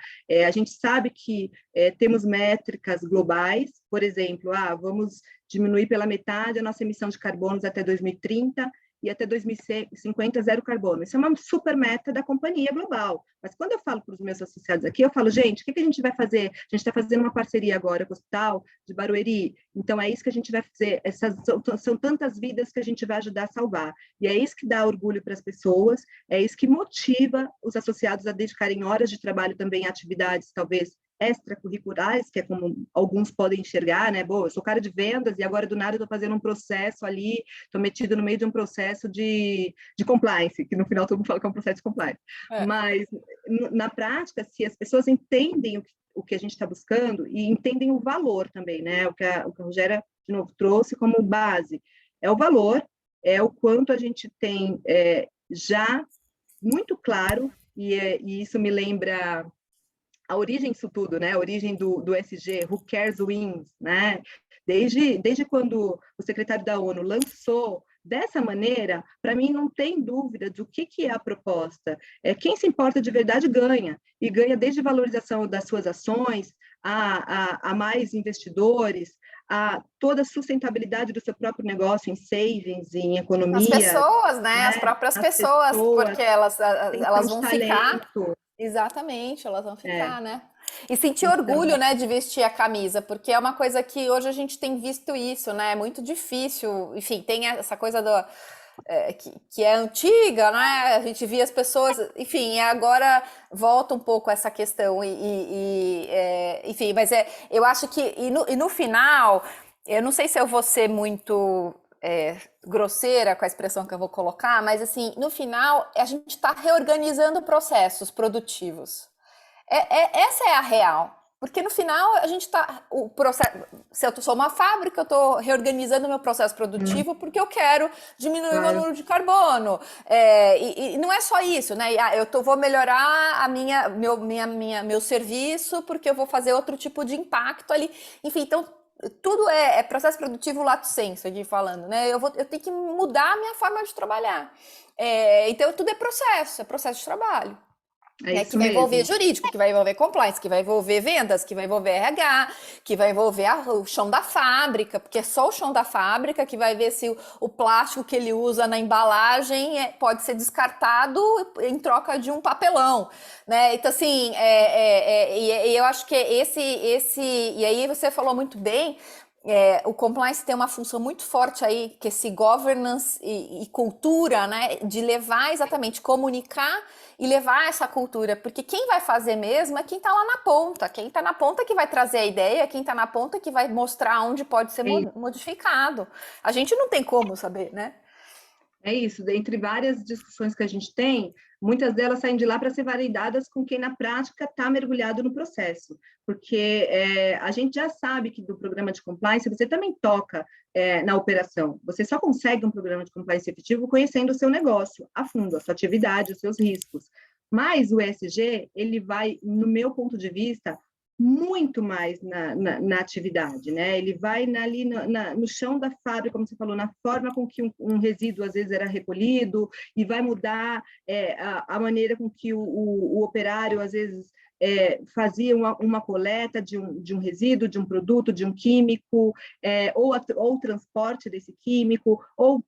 A gente sabe que temos métricas globais, por exemplo, vamos diminuir pela metade a nossa emissão de carbonos até 2030, e até 2050 zero carbono. Isso é uma super meta da companhia global. Mas quando eu falo para os meus associados aqui, eu falo, gente, o que a gente vai fazer? A gente está fazendo uma parceria agora com o Hospital de Barueri, então é isso que a gente vai fazer. São tantas vidas que a gente vai ajudar a salvar. E é isso que dá orgulho para as pessoas, é isso que motiva os associados a dedicarem horas de trabalho também a atividades, talvez, extracurriculares, que é como alguns podem enxergar, né? Bom, eu sou cara de vendas e agora do nada eu estou fazendo um processo ali, estou metido no meio de um processo de compliance, que no final todo mundo fala que é um processo de compliance. Mas, na prática, se as pessoas entendem o que a gente está buscando e entendem o valor também, né? O que a Rogéria, de novo, trouxe como base, é o valor, é o quanto a gente tem já muito claro, e isso me lembra a origem disso tudo, né? A origem do SG, Who Cares Wins, né? Desde quando o secretário da ONU lançou dessa maneira, para mim não tem dúvida do que é a proposta. Quem se importa de verdade ganha, e ganha desde valorização das suas ações, a mais investidores, a toda a sustentabilidade do seu próprio negócio em savings, em economia. As pessoas, né? As próprias pessoas, porque elas vão ficar... Exatamente, elas vão ficar, né? E sentir orgulho, né, de vestir a camisa, porque é uma coisa que hoje a gente tem visto isso, né? É muito difícil, enfim, tem essa coisa que é antiga, né? A gente via as pessoas, enfim, agora volta um pouco essa questão, enfim, mas eu acho que, e no final, eu não sei se eu vou ser muito... grosseira com a expressão que eu vou colocar, mas assim, no final a gente está reorganizando processos produtivos. Essa é a real. Porque no final a gente está. O processo. Se eu sou uma fábrica, eu estou reorganizando o meu processo produtivo porque eu quero diminuir o meu número de carbono. E não é só isso, né? Vou melhorar meu serviço porque eu vou fazer outro tipo de impacto ali. Enfim, então tudo é processo produtivo lato sensu, aqui falando, né? Eu tenho que mudar a minha forma de trabalhar. Então tudo é processo de trabalho. Que vai envolver jurídico, que vai envolver compliance, que vai envolver vendas, que vai envolver RH, que vai envolver o chão da fábrica, porque é só o chão da fábrica que vai ver se o plástico que ele usa na embalagem pode ser descartado em troca de um papelão, né? Então, assim, e eu acho que e aí você falou muito bem, o compliance tem uma função muito forte aí, que esse governance e cultura, né, de levar exatamente, comunicar e levar essa cultura, porque quem vai fazer mesmo é quem está lá na ponta, quem está na ponta que vai trazer a ideia, quem está na ponta que vai mostrar onde pode ser modificado. A gente não tem como saber, né? É isso, dentre várias discussões que a gente tem, muitas delas saem de lá para ser validadas com quem na prática está mergulhado no processo, porque a gente já sabe que do programa de compliance você também toca na operação, você só consegue um programa de compliance efetivo conhecendo o seu negócio a fundo, a sua atividade, os seus riscos, mas o ESG, ele vai, no meu ponto de vista, muito mais na atividade, né? Ele vai ali no chão da fábrica, como você falou, na forma com que um resíduo às vezes era recolhido, e vai mudar a maneira com que o operário às vezes fazia uma coleta de um resíduo, de um produto, de um químico, ou o transporte desse químico, ou,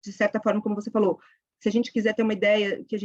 de certa forma, como você falou, se a gente quiser ter uma ideia, que a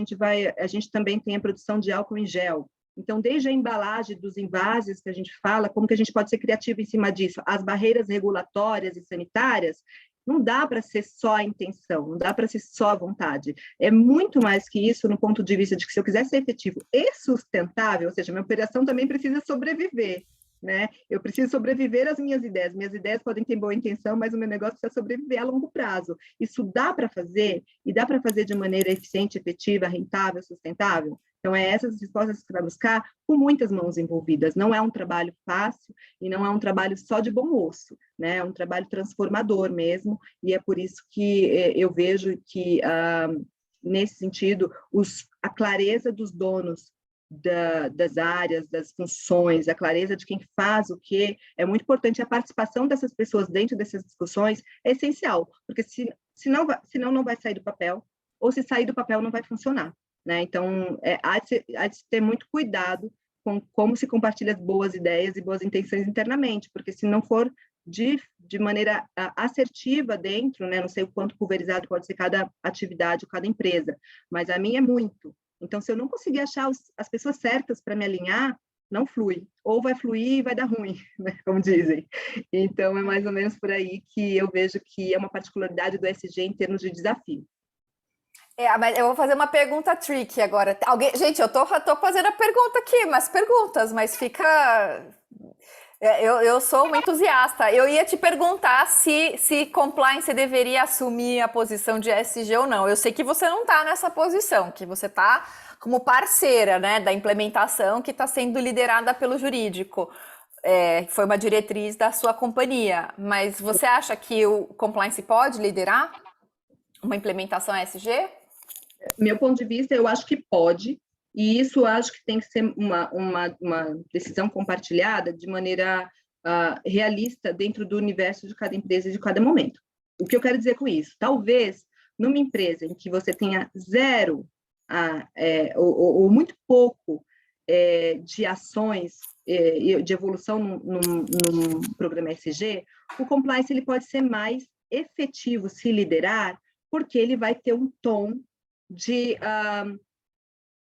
gente também tem a produção de álcool em gel. Então, desde a embalagem dos envases que a gente fala, como que a gente pode ser criativo em cima disso? As barreiras regulatórias e sanitárias, não dá para ser só a intenção, não dá para ser só a vontade. É muito mais que isso no ponto de vista de que se eu quiser ser efetivo e sustentável, ou seja, minha operação também precisa sobreviver, né? Eu preciso sobreviver às minhas ideias podem ter boa intenção, mas o meu negócio precisa sobreviver a longo prazo. Isso dá para fazer, e dá para fazer de maneira eficiente, efetiva, rentável, sustentável? Então, essas respostas que você vai buscar com muitas mãos envolvidas. Não é um trabalho fácil e não é um trabalho só de bom moço, né? É um trabalho transformador mesmo, e é por isso que eu vejo que, nesse sentido, a clareza dos donos das áreas, das funções, a clareza de quem faz o quê, é muito importante. A participação dessas pessoas dentro dessas discussões é essencial, porque senão não vai sair do papel, ou se sair do papel não vai funcionar, né? Então, há de ter muito cuidado com como se compartilha as boas ideias e boas intenções internamente, porque se não for de maneira assertiva dentro, né? Não sei o quanto pulverizado pode ser cada atividade ou cada empresa, mas a minha é muito. Então, se eu não conseguir achar as pessoas certas para me alinhar, não flui. Ou vai fluir e vai dar ruim, né? Como dizem. Então, é mais ou menos por aí que eu vejo que é uma particularidade do ESG em termos de desafio. Mas eu vou fazer uma pergunta tricky agora. Gente, eu tô fazendo a pergunta aqui, mas fica... Eu sou uma entusiasta. Eu ia te perguntar se compliance deveria assumir a posição de ESG ou não. Eu sei que você não está nessa posição, que você está como parceira, né, da implementação que está sendo liderada pelo jurídico. Foi uma diretriz da sua companhia. Mas você acha que o compliance pode liderar uma implementação ESG? Meu ponto de vista, eu acho que pode. E isso acho que tem que ser uma decisão compartilhada de maneira realista dentro do universo de cada empresa e de cada momento. O que eu quero dizer com isso? Talvez, numa empresa em que você tenha zero ou muito pouco de ações de evolução num programa ESG, o compliance ele pode ser mais efetivo se liderar, porque ele vai ter um tom de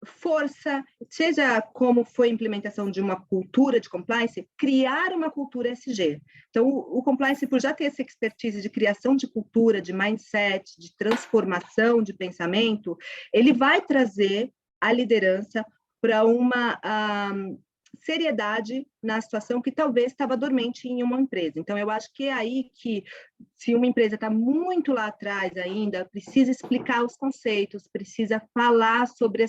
força, seja como foi a implementação de uma cultura de compliance, criar uma cultura ESG. Então, o compliance, por já ter essa expertise de criação de cultura, de mindset, de transformação de pensamento, ele vai trazer a liderança para seriedade na situação que talvez estava dormente em uma empresa. Então, eu acho que é aí que, se uma empresa está muito lá atrás ainda, precisa explicar os conceitos, precisa falar sobre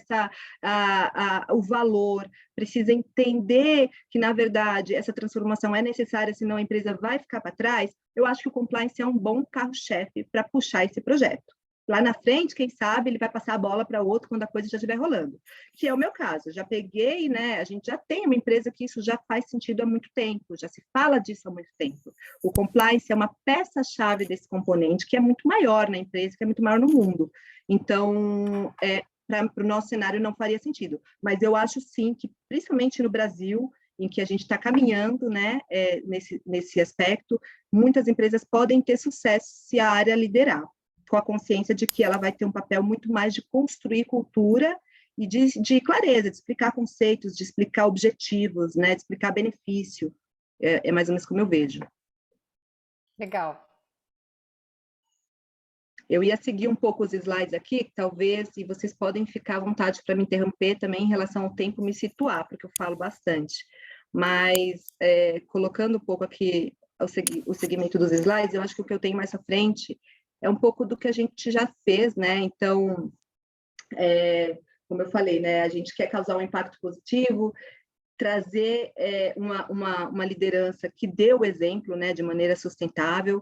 o valor, precisa entender que, na verdade, essa transformação é necessária, senão a empresa vai ficar para trás. Eu acho que o compliance é um bom carro-chefe para puxar esse projeto. Lá na frente, quem sabe, ele vai passar a bola para outro quando a coisa já estiver rolando, que é o meu caso. Eu já peguei, né? A gente já tem uma empresa que isso já faz sentido há muito tempo, já se fala disso há muito tempo. O compliance é uma peça-chave desse componente que é muito maior na empresa, que é muito maior no mundo. Então, para o nosso cenário não faria sentido. Mas eu acho sim que, principalmente no Brasil, em que a gente está caminhando, né, nesse aspecto, muitas empresas podem ter sucesso se a área liderar, com a consciência de que ela vai ter um papel muito mais de construir cultura e de clareza, de explicar conceitos, de explicar objetivos, né, de explicar benefício. É mais ou menos como eu vejo. Legal. Eu ia seguir um pouco os slides aqui, talvez, e vocês podem ficar à vontade para me interromper também em relação ao tempo, me situar, porque eu falo bastante. Mas, colocando um pouco aqui o segmento dos slides, eu acho que o que eu tenho mais à frente é um pouco do que a gente já fez, né? Então, como eu falei, né? A gente quer causar um impacto positivo, trazer uma liderança que dê o exemplo, né? De maneira sustentável.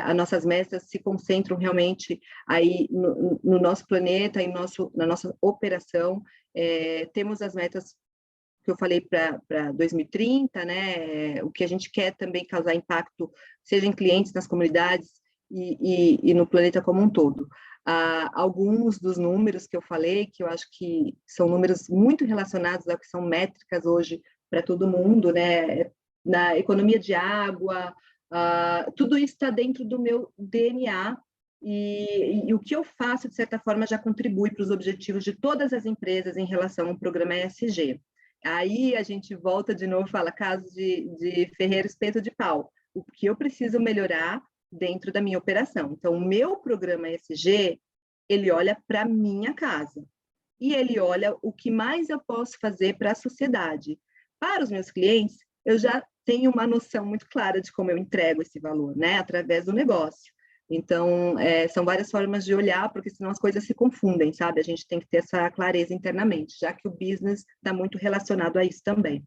As nossas metas se concentram realmente aí no nosso planeta e na nossa operação. Temos as metas que eu falei para 2030, né? O que a gente quer também causar impacto, seja em clientes, nas comunidades, e no planeta como um todo. Alguns dos números que eu falei, que eu acho que são números muito relacionados ao que são métricas hoje para todo mundo, né? Na economia de água, tudo isso está dentro do meu DNA, e o que eu faço, de certa forma, já contribui para os objetivos de todas as empresas em relação ao programa ESG. Aí a gente volta de novo e fala, caso de ferreiro espeto de pau. O que eu preciso melhorar dentro da minha operação. Então, o meu programa ESG, ele olha para a minha casa. E ele olha o que mais eu posso fazer para a sociedade. Para os meus clientes, eu já tenho uma noção muito clara de como eu entrego esse valor, né? Através do negócio. Então, são várias formas de olhar, porque senão as coisas se confundem, sabe? A gente tem que ter essa clareza internamente, já que o business está muito relacionado a isso também.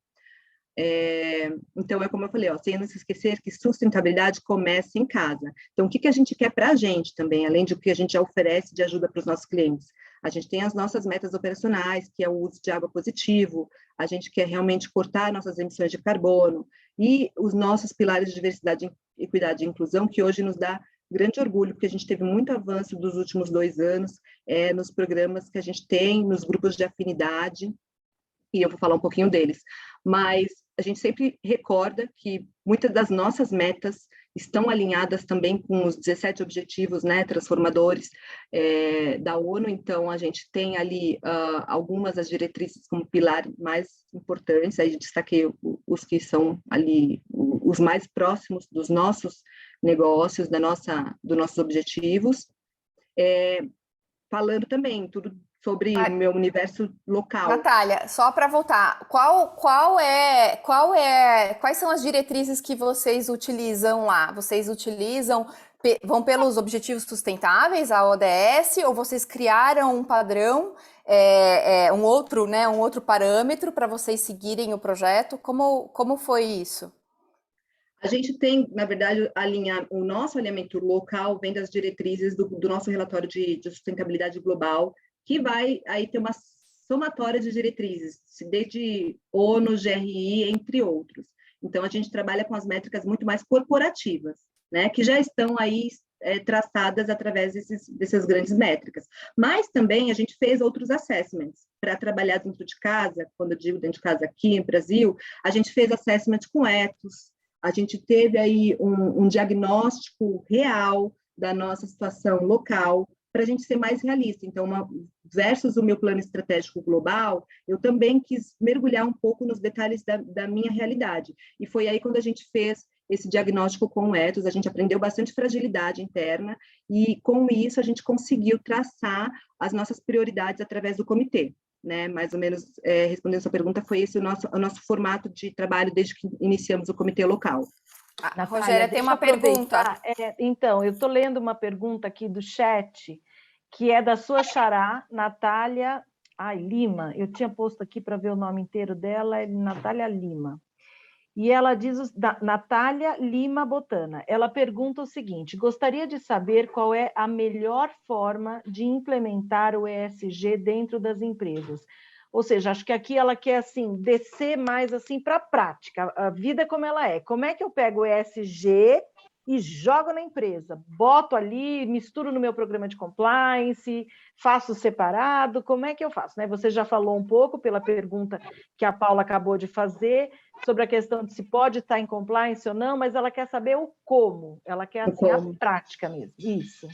Então, como eu falei, sem não se esquecer que sustentabilidade começa em casa. Então, o que a gente quer para a gente também, além do que a gente já oferece de ajuda para os nossos clientes? A gente tem as nossas metas operacionais, que é o uso de água positivo, a gente quer realmente cortar nossas emissões de carbono, e os nossos pilares de diversidade, equidade e inclusão, que hoje nos dá grande orgulho, porque a gente teve muito avanço dos últimos 2 anos nos programas que a gente tem, nos grupos de afinidade, e eu vou falar um pouquinho deles. Mas a gente sempre recorda que muitas das nossas metas estão alinhadas também com os 17 objetivos, né, transformadores da ONU. Então, a gente tem ali algumas das diretrizes como pilar mais importantes. Aí destaquei os que são ali os mais próximos dos nossos negócios, dos nossos objetivos. Falando também tudo sobre o meu universo local. Natália, só para voltar, quais são as diretrizes que vocês utilizam lá? Vocês vão pelos objetivos sustentáveis, a ODS, ou vocês criaram um padrão, um outro parâmetro para vocês seguirem o projeto? Como foi isso? A gente tem, na verdade, o nosso alinhamento local vem das diretrizes do nosso relatório de sustentabilidade global, que vai aí ter uma somatória de diretrizes, desde ONU, GRI, entre outros. Então, a gente trabalha com as métricas muito mais corporativas, né, que já estão aí traçadas através dessas grandes métricas. Mas também a gente fez outros assessments para trabalhar dentro de casa. Quando eu digo dentro de casa aqui no Brasil, a gente fez assessment com ethos, a gente teve aí um diagnóstico real da nossa situação local, para a gente ser mais realista. Então, versus o meu plano estratégico global, eu também quis mergulhar um pouco nos detalhes da minha realidade. E foi aí quando a gente fez esse diagnóstico com o ethos, a gente aprendeu bastante fragilidade interna, e com isso a gente conseguiu traçar as nossas prioridades através do comitê. né? Mais ou menos, respondendo a sua pergunta, foi esse o nosso formato de trabalho desde que iniciamos o comitê local. A Rogéria tem uma pergunta. Então, eu estou lendo uma pergunta aqui do chat, que é da sua xará, Natália Lima. Eu tinha posto aqui para ver o nome inteiro dela, é Natália Lima. E ela diz, Natália Lima Botana, ela pergunta o seguinte: gostaria de saber qual é a melhor forma de implementar o ESG dentro das empresas. Ou seja, acho que aqui ela quer assim, descer mais assim, para a prática, a vida como ela é. Como é que eu pego o ESG e jogo na empresa? Boto ali, misturo no meu programa de compliance, faço separado, como é que eu faço? Né? Você já falou um pouco pela pergunta que a Paula acabou de fazer, sobre a questão de se pode estar em compliance ou não, mas ela quer saber o como, ela quer assim, a prática mesmo, isso.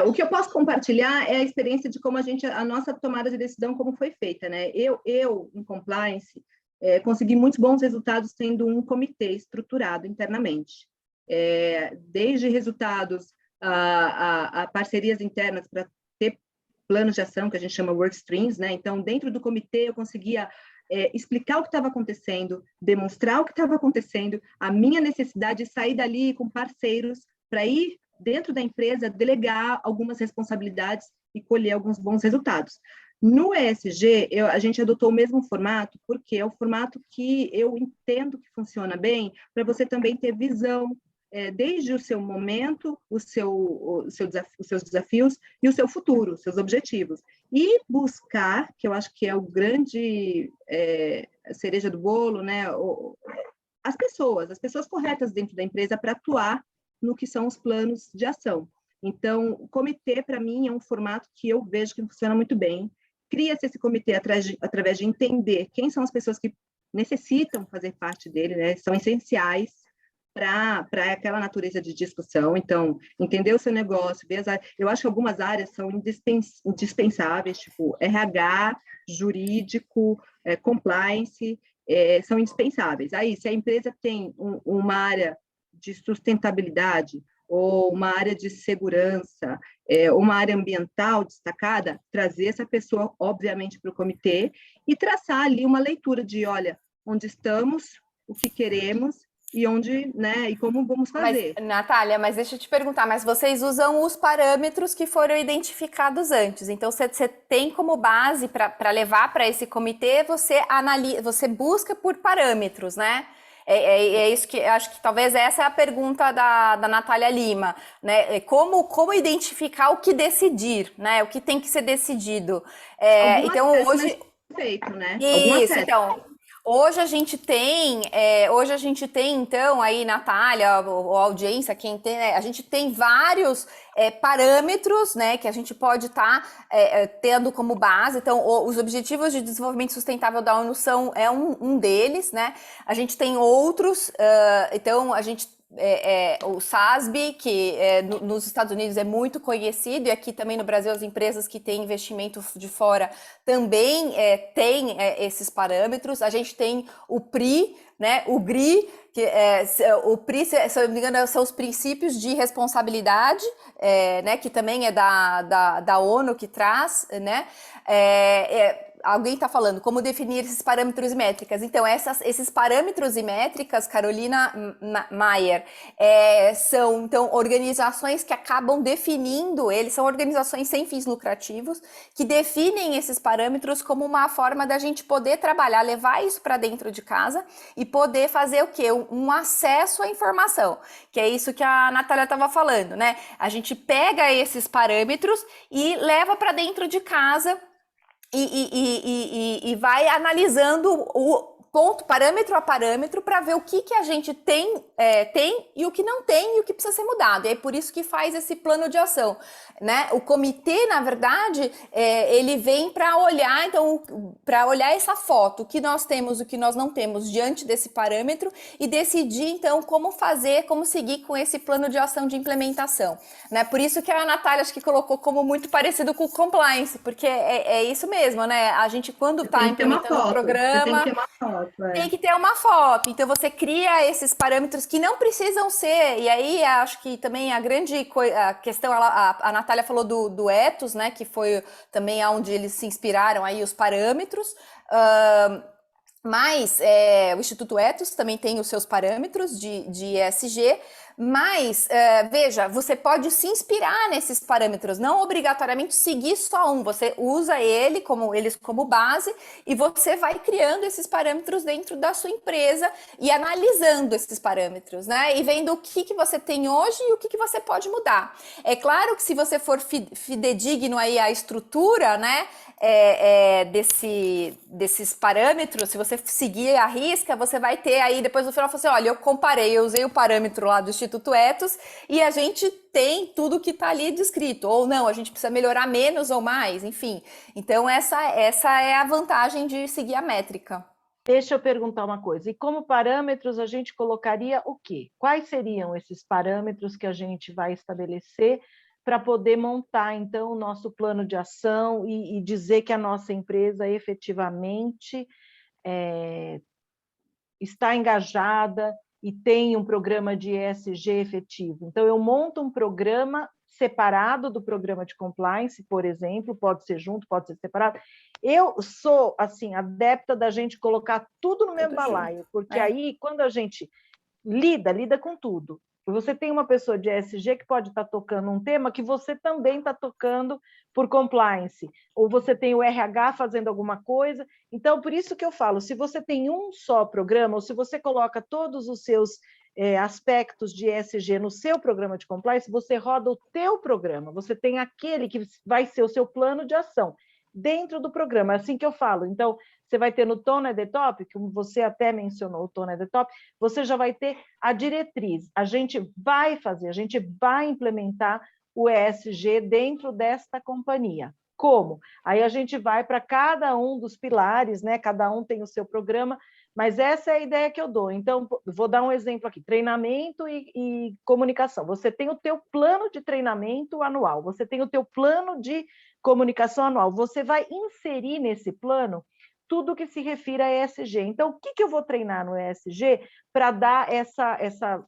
O que eu posso compartilhar é a experiência de como a nossa tomada de decisão, como foi feita, né? Eu em compliance, consegui muitos bons resultados tendo um comitê estruturado internamente. Desde resultados a parcerias internas para ter planos de ação, que a gente chama work streams, né? Então, dentro do comitê, eu conseguia explicar o que estava acontecendo, demonstrar o que estava acontecendo, a minha necessidade de sair dali com parceiros para ir dentro da empresa, delegar algumas responsabilidades e colher alguns bons resultados. No ESG, a gente adotou o mesmo formato, porque é o formato que eu entendo que funciona bem, para você também ter visão, desde o seu momento, os seus desafios e o seu futuro, os seus objetivos. E buscar, que eu acho que é o grande cereja do bolo, né? As pessoas corretas dentro da empresa para atuar no que são os planos de ação. Então, o comitê, para mim, é um formato que eu vejo que funciona muito bem. Cria-se esse comitê através de entender quem são as pessoas que necessitam fazer parte dele, né? São essenciais para aquela natureza de discussão. Então, entender o seu negócio, eu acho que algumas áreas são indispensáveis, tipo RH, jurídico, compliance, são indispensáveis. Aí, se a empresa tem uma área de sustentabilidade, ou uma área de segurança, uma área ambiental destacada, trazer essa pessoa, obviamente, para o comitê e traçar ali uma leitura de, olha, onde estamos, o que queremos e onde, né, e como vamos fazer. Natália, mas deixa eu te perguntar, mas vocês usam os parâmetros que foram identificados antes, então você tem como base para levar para esse comitê, você busca por parâmetros, né? É isso que acho que talvez essa é a pergunta da Natália Lima, né? Como identificar o que decidir, né? O que tem que ser decidido. Então hoje feito, né? Isso, então. Hoje a gente tem, então, aí, Natália, ou audiência, quem tem, né, a gente tem vários parâmetros, né, que a gente pode estar tendo como base. Então, os Objetivos de Desenvolvimento Sustentável da ONU são um deles, né? A gente tem outros, então, a gente o SASB, que nos Estados Unidos é muito conhecido, e aqui também no Brasil as empresas que têm investimento de fora também têm esses parâmetros. A gente tem o PRI, né, o GRI, o PRI, se eu não me engano, são os princípios de responsabilidade, né, que também é da ONU que traz, né, alguém está falando como definir esses parâmetros e métricas. Então, esses parâmetros e métricas, Carolina Maier, são então organizações que acabam definindo, eles são organizações sem fins lucrativos, que definem esses parâmetros como uma forma da gente poder trabalhar, levar isso para dentro de casa e poder fazer o quê? Um acesso à informação, que é isso que a Natália estava falando, né? A gente pega esses parâmetros e leva para dentro de casa e vai analisando o ponto, parâmetro a parâmetro, para ver o que a gente tem e o que não tem e o que precisa ser mudado. E é por isso que faz esse plano de ação, né? O comitê, na verdade, ele vem para olhar, então, para olhar essa foto, o que nós temos, o que nós não temos diante desse parâmetro e decidir, então, como fazer, como seguir com esse plano de ação de implementação, né? Por isso que a Natália, acho que colocou como muito parecido com o compliance, porque é isso mesmo, né? A gente, quando está implementando um programa, foto, é. Tem que ter uma foto. Então, você cria esses parâmetros que não precisam ser. E aí, acho que também a grande a questão, a Natália falou do ethos, né? Que foi também onde eles se inspiraram aí, os parâmetros. Mas o Instituto Ethos também tem os seus parâmetros de ESG, mas, veja, você pode se inspirar nesses parâmetros, não obrigatoriamente seguir só um, você usa eles como base e você vai criando esses parâmetros dentro da sua empresa e analisando esses parâmetros, né? E vendo o que você tem hoje e o que você pode mudar. É claro que se você for fidedigno aí à estrutura, né? Desses parâmetros, se você seguir a risca, você vai ter aí, depois no final, você olha, eu usei o parâmetro lá do Instituto Ethos e a gente tem tudo que está ali descrito, ou não, a gente precisa melhorar menos ou mais, enfim. Então, essa é a vantagem de seguir a métrica. Deixa eu perguntar uma coisa, e como parâmetros a gente colocaria o quê? Quais seriam esses parâmetros que a gente vai estabelecer para poder montar, então, o nosso plano de ação e dizer que a nossa empresa efetivamente está engajada e tem um programa de ESG efetivo. Então, eu monto um programa separado do programa de compliance, por exemplo, pode ser junto, pode ser separado. Eu sou, assim, adepta da gente colocar tudo no mesmo balaio, porque aí, quando a gente lida com tudo. Você tem uma pessoa de ESG que pode estar tocando um tema que você também está tocando por compliance, ou você tem o RH fazendo alguma coisa. Então, por isso que eu falo, se você tem um só programa, ou se você coloca todos os seus aspectos de ESG no seu programa de compliance, você roda o teu programa, você tem aquele que vai ser o seu plano de ação dentro do programa, é assim que eu falo. Então, você vai ter no Tone at the Top, como você até mencionou o Tone at the Top, você já vai ter a diretriz. A gente vai implementar o ESG dentro desta companhia. Como? Aí a gente vai para cada um dos pilares, né? Cada um tem o seu programa, mas essa é a ideia que eu dou. Então, vou dar um exemplo aqui, treinamento e comunicação. Você tem o teu plano de treinamento anual, você tem o teu plano de comunicação anual, você vai inserir nesse plano tudo que se refere a ESG. Então, o que eu vou treinar no ESG para dar essa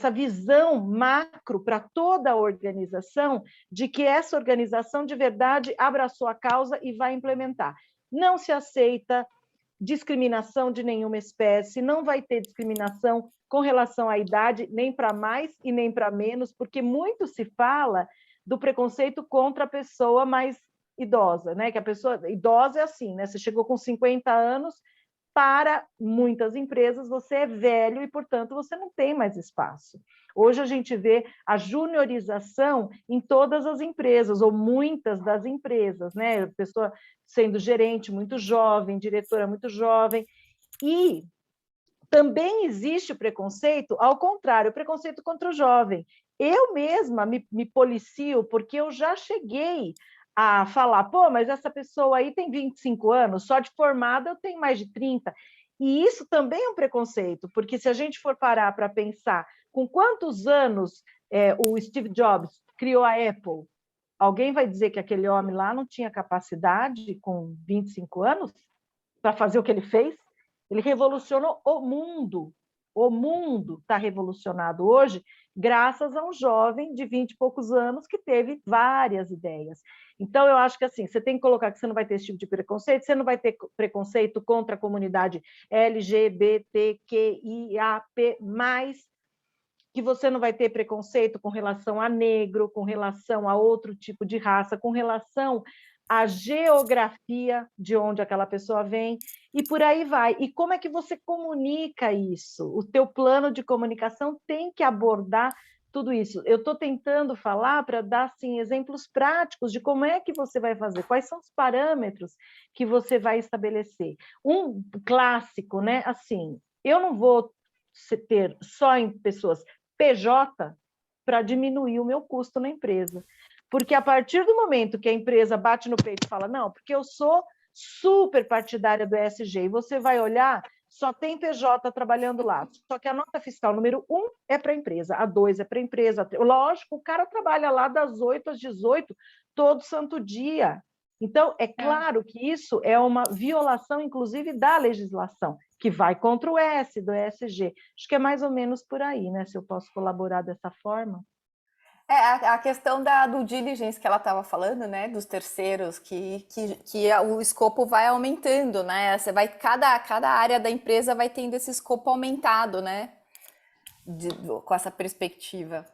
visão macro para toda a organização, de que essa organização de verdade abraçou a causa e vai implementar. Não se aceita discriminação de nenhuma espécie, não vai ter discriminação com relação à idade, nem para mais e nem para menos, porque muito se fala do preconceito contra a pessoa mais idosa, né? Que a pessoa idosa é assim, né? Você chegou com 50 anos, para muitas empresas você é velho e, portanto, você não tem mais espaço. Hoje a gente vê a juniorização em todas as empresas, ou muitas das empresas, né? A pessoa sendo gerente muito jovem, diretora muito jovem, e também existe o preconceito, ao contrário, o preconceito contra o jovem. Eu mesma me policio, porque eu já cheguei a falar, pô, mas essa pessoa aí tem 25 anos, só de formada eu tenho mais de 30. E isso também é um preconceito, porque se a gente for parar para pensar com quantos anos o Steve Jobs criou a Apple, alguém vai dizer que aquele homem lá não tinha capacidade, com 25 anos, para fazer o que ele fez? Ele revolucionou o mundo. O mundo está revolucionado hoje graças a um jovem de 20 e poucos anos que teve várias ideias. Então, eu acho que assim, você tem que colocar que você não vai ter esse tipo de preconceito, você não vai ter preconceito contra a comunidade LGBTQIAP+, que você não vai ter preconceito com relação a negro, com relação a outro tipo de raça, com relação à geografia de onde aquela pessoa vem, e por aí vai. E como é que você comunica isso? O teu plano de comunicação tem que abordar tudo isso. Eu estou tentando falar para dar assim, exemplos práticos de como é que você vai fazer, quais são os parâmetros que você vai estabelecer. Um clássico, né? Assim, eu não vou ter só em pessoas PJ para diminuir o meu custo na empresa. Porque a partir do momento que a empresa bate no peito e fala, não, porque eu sou super partidária do ESG, e você vai olhar, só tem PJ trabalhando lá. Só que a nota fiscal número 1 é para a empresa, a 2 é para a empresa. Lógico, o cara trabalha lá das 8 às 18, todo santo dia. Então, é claro que isso é uma violação, inclusive, da legislação, que vai contra o S, do ESG. Acho que é mais ou menos por aí, né? Se eu posso colaborar dessa forma. A questão da due diligence que ela estava falando, né, dos terceiros, que o escopo vai aumentando, né? Você vai, cada área da empresa vai tendo esse escopo aumentado, né? Com essa perspectiva.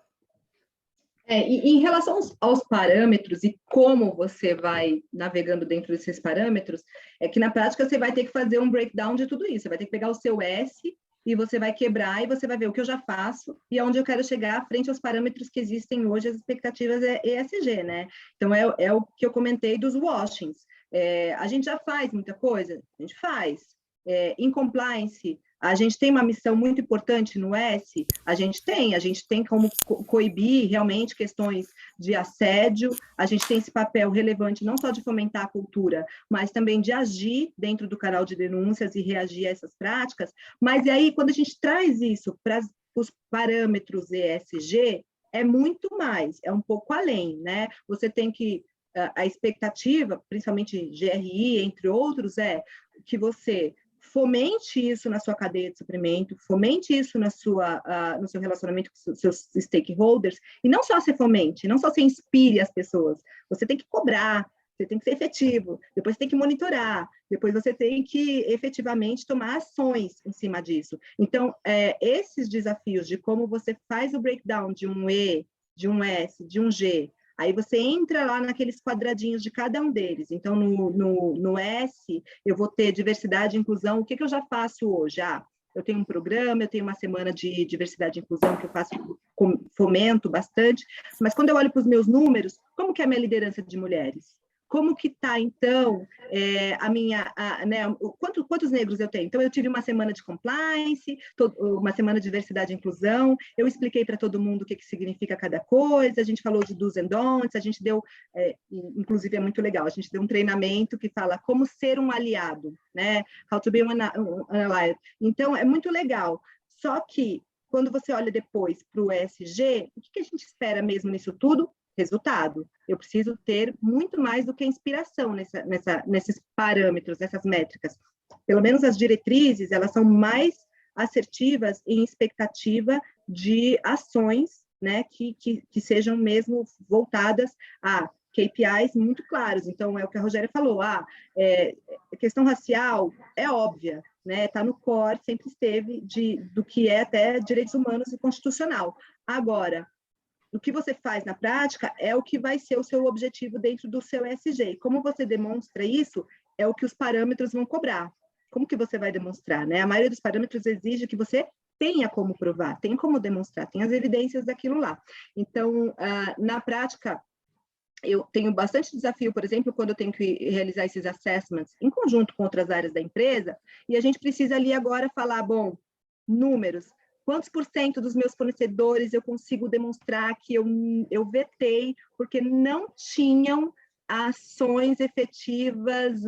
E em relação aos parâmetros e como você vai navegando dentro desses parâmetros, é que na prática você vai ter que fazer um breakdown de tudo isso. Você vai ter que pegar o seu S e você vai quebrar e você vai ver o que eu já faço e aonde eu quero chegar frente aos parâmetros que existem hoje, as expectativas ESG, né? Então, é o que eu comentei dos washings. A gente já faz muita coisa? A gente faz. Em compliance, a gente tem uma missão muito importante no S? A gente tem como coibir realmente questões de assédio, a gente tem esse papel relevante não só de fomentar a cultura, mas também de agir dentro do canal de denúncias e reagir a essas práticas, mas aí quando a gente traz isso para os parâmetros ESG, é muito mais, é um pouco além, né? Você tem que, a expectativa, principalmente GRI, entre outros, é que você fomente isso na sua cadeia de suprimento, fomente isso no seu relacionamento com seus stakeholders, e não só você fomente, não só você inspire as pessoas, você tem que cobrar, você tem que ser efetivo, depois você tem que monitorar, depois você tem que efetivamente tomar ações em cima disso. Então, esses desafios de como você faz o breakdown de um E, de um S, de um G, aí você entra lá naqueles quadradinhos de cada um deles. Então, no S, eu vou ter diversidade e inclusão. O que eu já faço hoje? Eu tenho um programa, eu tenho uma semana de diversidade e inclusão que eu faço, fomento bastante. Mas quando eu olho para os meus números, como que é a minha liderança de mulheres? Como que está, então, quantos negros eu tenho? Então, eu tive uma semana de compliance, uma semana de diversidade e inclusão, eu expliquei para todo mundo o que significa cada coisa, a gente falou de do's and don'ts, a gente deu, inclusive é muito legal, a gente deu um treinamento que fala como ser um aliado, né? How to be an ally. Então, é muito legal. Só que, quando você olha depois para o ESG, o que a gente espera mesmo nisso tudo? Resultado. Eu preciso ter muito mais do que inspiração nesses parâmetros, nessas métricas. Pelo menos as diretrizes, elas são mais assertivas em expectativa de ações, né, que sejam mesmo voltadas a KPIs muito claros. Então, é o que a Rogéria falou, a questão racial é óbvia, né, está no core, sempre esteve do que é até direitos humanos e constitucional. Agora, o que você faz na prática é o que vai ser o seu objetivo dentro do seu ESG. E como você demonstra isso, é o que os parâmetros vão cobrar. Como que você vai demonstrar, né? A maioria dos parâmetros exige que você tenha como provar, tenha como demonstrar, tenha as evidências daquilo lá. Então, na prática, eu tenho bastante desafio, por exemplo, quando eu tenho que realizar esses assessments em conjunto com outras áreas da empresa, e a gente precisa ali agora falar, bom, números, quantos por cento dos meus fornecedores eu consigo demonstrar que eu vetei porque não tinham ações efetivas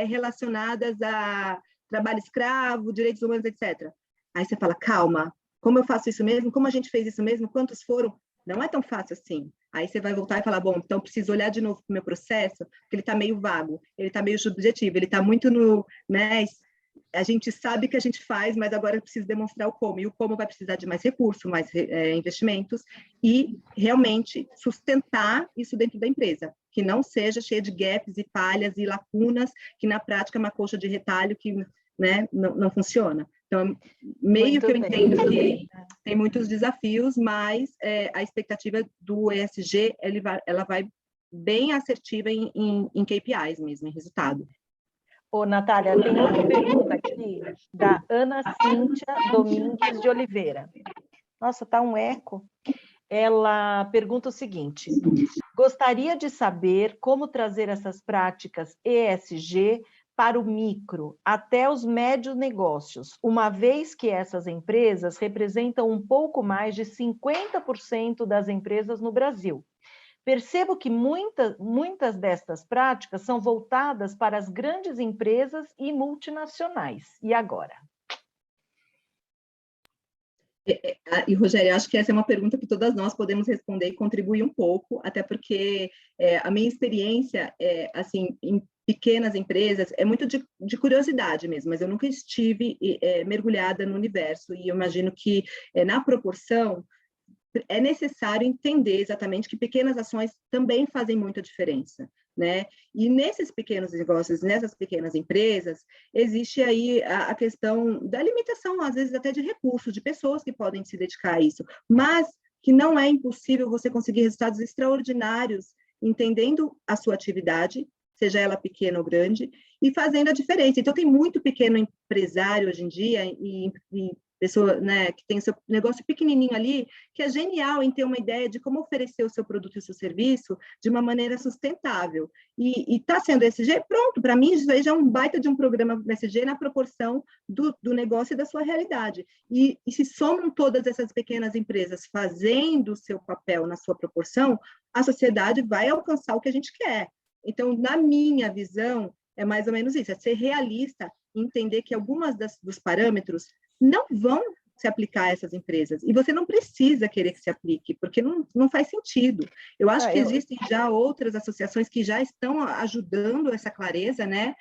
relacionadas a trabalho escravo, direitos humanos, etc. Aí você fala, calma, como eu faço isso mesmo? Como a gente fez isso mesmo? Quantos foram? Não é tão fácil assim. Aí você vai voltar e falar, bom, então preciso olhar de novo para o meu processo, porque ele está meio vago, ele está meio subjetivo, ele está muito no... né, a gente sabe que a gente faz, mas agora eu preciso demonstrar o como. E o como vai precisar de mais recursos, mais investimentos e realmente sustentar isso dentro da empresa, que não seja cheia de gaps e falhas e lacunas, que na prática é uma coxa de retalho que, né, não funciona. Então, meio muito que eu entendo que tem muitos desafios, mas a expectativa do ESG, ela vai bem assertiva em KPIs mesmo, em resultado. Ô, Natália, tem outra pergunta aqui da Ana Cíntia Domingues de Oliveira. Nossa, tá um eco. Ela pergunta o seguinte: gostaria de saber como trazer essas práticas ESG para o micro, até os médios negócios, uma vez que essas empresas representam um pouco mais de 50% das empresas no Brasil. Percebo que muitas destas práticas são voltadas para as grandes empresas e multinacionais. E agora? E, Rogério, acho que essa é uma pergunta que todas nós podemos responder e contribuir um pouco, até porque a minha experiência, assim, em pequenas empresas, é muito de curiosidade mesmo, mas eu nunca estive mergulhada no universo, e eu imagino que, na proporção, é necessário entender exatamente que pequenas ações também fazem muita diferença, né? E nesses pequenos negócios, nessas pequenas empresas, existe aí a questão da limitação, às vezes até de recursos, de pessoas que podem se dedicar a isso, mas que não é impossível você conseguir resultados extraordinários entendendo a sua atividade, seja ela pequena ou grande, e fazendo a diferença. Então, tem muito pequeno empresário hoje em dia, e pessoa, né, que tem o seu negócio pequenininho ali, que é genial em ter uma ideia de como oferecer o seu produto e o seu serviço de uma maneira sustentável. E está sendo ESG, pronto, para mim isso aí já é um baita de um programa ESG na proporção do negócio e da sua realidade. E se somam todas essas pequenas empresas fazendo o seu papel na sua proporção, a sociedade vai alcançar o que a gente quer. Então, na minha visão, é mais ou menos isso, é ser realista e entender que algumas dos parâmetros não vão se aplicar a essas empresas. E você não precisa querer que se aplique, porque não faz sentido. Eu acho que existem já outras associações que já estão ajudando essa clareza, né?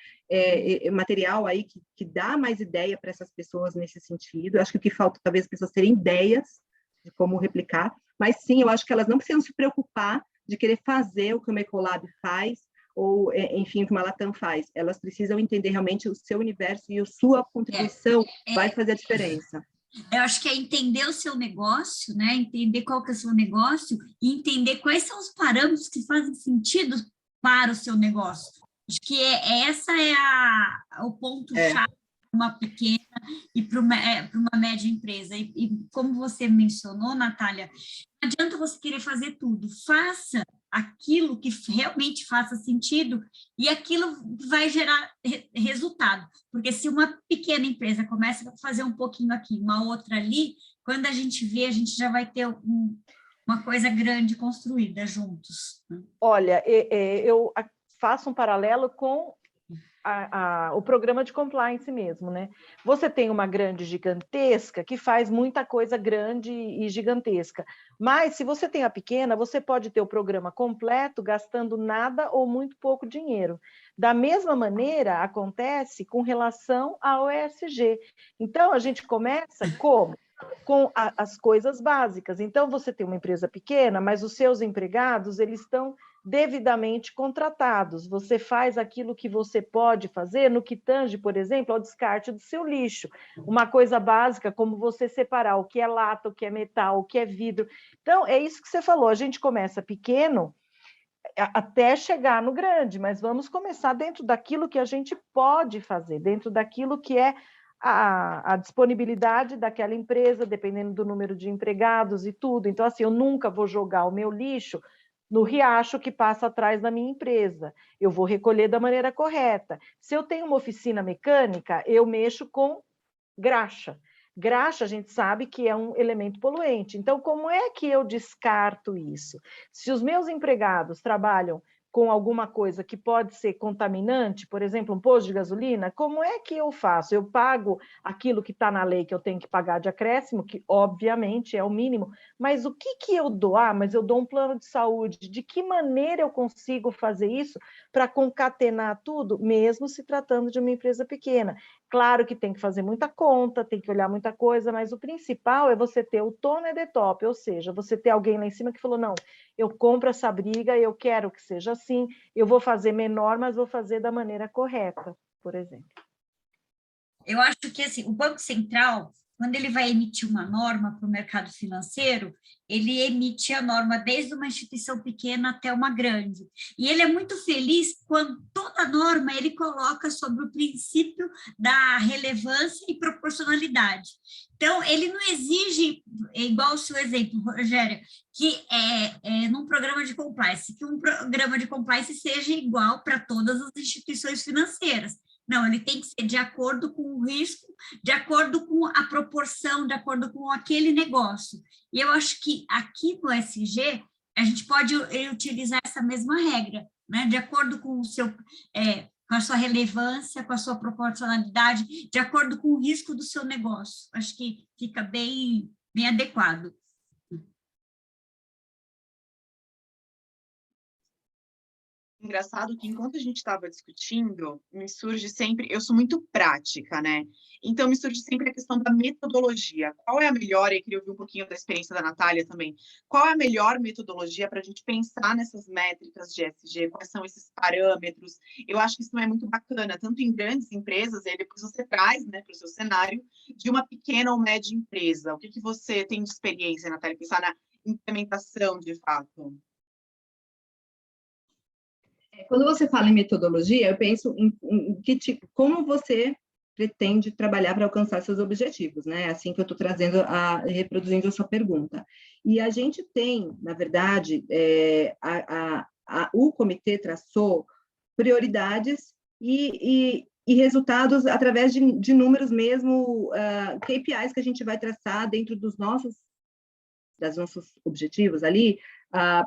Material aí que dá mais ideia para essas pessoas nesse sentido. Eu acho que o que falta, talvez, as pessoas terem ideias de como replicar. Mas, sim, eu acho que elas não precisam se preocupar de querer fazer o que o Ecolab faz, ou, enfim, o que uma Latam faz. Elas precisam entender realmente o seu universo e a sua contribuição vai fazer a diferença. Eu acho que é entender o seu negócio, né? Entender qual que é o seu negócio e entender quais são os parâmetros que fazem sentido para o seu negócio. Acho que essa é o ponto-chave para uma pequena e para uma média empresa. E como você mencionou, Natália, não adianta você querer fazer tudo. Faça aquilo que realmente faça sentido e aquilo vai gerar resultado. Porque se uma pequena empresa começa a fazer um pouquinho aqui, uma outra ali, quando a gente vê, a gente já vai ter uma coisa grande construída juntos. Olha, eu faço um paralelo com o programa de compliance mesmo, né? Você tem uma grande gigantesca que faz muita coisa grande e gigantesca, mas se você tem a pequena, você pode ter o programa completo gastando nada ou muito pouco dinheiro. Da mesma maneira, acontece com relação ao ESG. Então, a gente começa como? Com as coisas básicas. Então, você tem uma empresa pequena, mas os seus empregados, eles estão devidamente contratados. Você faz aquilo que você pode fazer no que tange, por exemplo, ao descarte do seu lixo. Uma coisa básica, como você separar o que é lata, o que é metal, o que é vidro. Então, é isso que você falou. A gente começa pequeno até chegar no grande, mas vamos começar dentro daquilo que a gente pode fazer, dentro daquilo que é a disponibilidade daquela empresa, dependendo do número de empregados e tudo. Então, assim, eu nunca vou jogar o meu lixo no riacho que passa atrás da minha empresa. Eu vou recolher da maneira correta. Se eu tenho uma oficina mecânica, eu mexo com graxa. Graxa, a gente sabe que é um elemento poluente. Então, como é que eu descarto isso? Se os meus empregados trabalham com alguma coisa que pode ser contaminante, por exemplo, um posto de gasolina, como é que eu faço? Eu pago aquilo que está na lei que eu tenho que pagar de acréscimo, que obviamente é o mínimo, mas o que eu dou? Mas eu dou um plano de saúde. De que maneira eu consigo fazer isso para concatenar tudo, mesmo se tratando de uma empresa pequena? Claro que tem que fazer muita conta, tem que olhar muita coisa, mas o principal é você ter o tone at the top, ou seja, você ter alguém lá em cima que falou, não, eu compro essa briga, eu quero que seja assim, eu vou fazer menor, mas vou fazer da maneira correta, por exemplo. Eu acho que assim, o Banco Central, quando ele vai emitir uma norma para o mercado financeiro, ele emite a norma desde uma instituição pequena até uma grande. E ele é muito feliz quando toda norma ele coloca sobre o princípio da relevância e proporcionalidade. Então, ele não exige, igual o seu exemplo, Rogério, que num programa de compliance, que um programa de compliance seja igual para todas as instituições financeiras. Não, ele tem que ser de acordo com o risco, de acordo com a proporção, de acordo com aquele negócio. E eu acho que aqui no ESG, a gente pode utilizar essa mesma regra, né? De acordo com o seu, com a sua relevância, com a sua proporcionalidade, de acordo com o risco do seu negócio. Acho que fica bem bem adequado. Engraçado que enquanto a gente estava discutindo, me surge sempre, eu sou muito prática, né? Então me surge sempre a questão da metodologia. Qual é a melhor, e queria ouvir um pouquinho da experiência da Natália também, qual é a melhor metodologia para a gente pensar nessas métricas de ESG, quais são esses parâmetros? Eu acho que isso não é muito bacana, tanto em grandes empresas, e aí depois você traz, né, para o seu cenário, de uma pequena ou média empresa. O que que você tem de experiência, Natália, pensar na implementação de fato? Quando você fala em metodologia, eu penso em como você pretende trabalhar para alcançar seus objetivos, né? Assim que eu estou reproduzindo a sua pergunta. E a gente tem, na verdade, o comitê traçou prioridades e resultados através de números mesmo, KPIs que a gente vai traçar dentro dos nossos objetivos ali,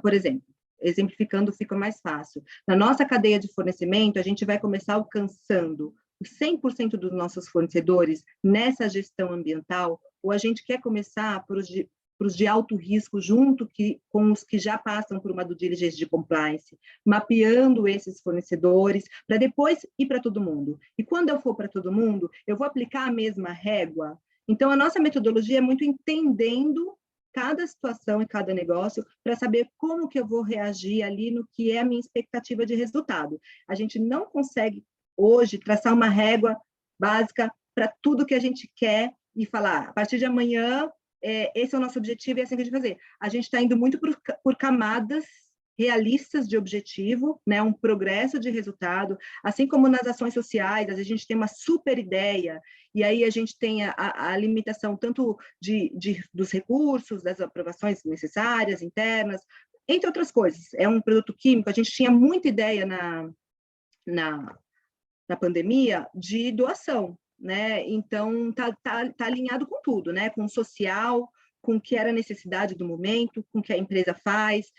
por exemplo, exemplificando fica mais fácil. Na nossa cadeia de fornecimento, a gente vai começar alcançando os 100% dos nossos fornecedores nessa gestão ambiental, ou a gente quer começar por os de alto risco, junto com os que já passam por uma due diligence de compliance, mapeando esses fornecedores, para depois ir para todo mundo. E quando eu for para todo mundo, eu vou aplicar a mesma régua. Então, a nossa metodologia é muito entendendo cada situação e cada negócio para saber como que eu vou reagir ali no que é a minha expectativa de resultado. A gente não consegue, hoje, traçar uma régua básica para tudo que a gente quer e falar, a partir de amanhã, esse é o nosso objetivo e é assim que a gente vai fazer. A gente está indo muito por camadas realistas de objetivo, né, um progresso de resultado, assim como nas ações sociais, a gente tem uma super ideia, e aí a gente tem a limitação tanto dos recursos, das aprovações necessárias, internas, entre outras coisas. É um produto químico, a gente tinha muita ideia na pandemia de doação, né? Então, tá alinhado com tudo, né? Com o social, com o que era a necessidade do momento, com o que a empresa faz,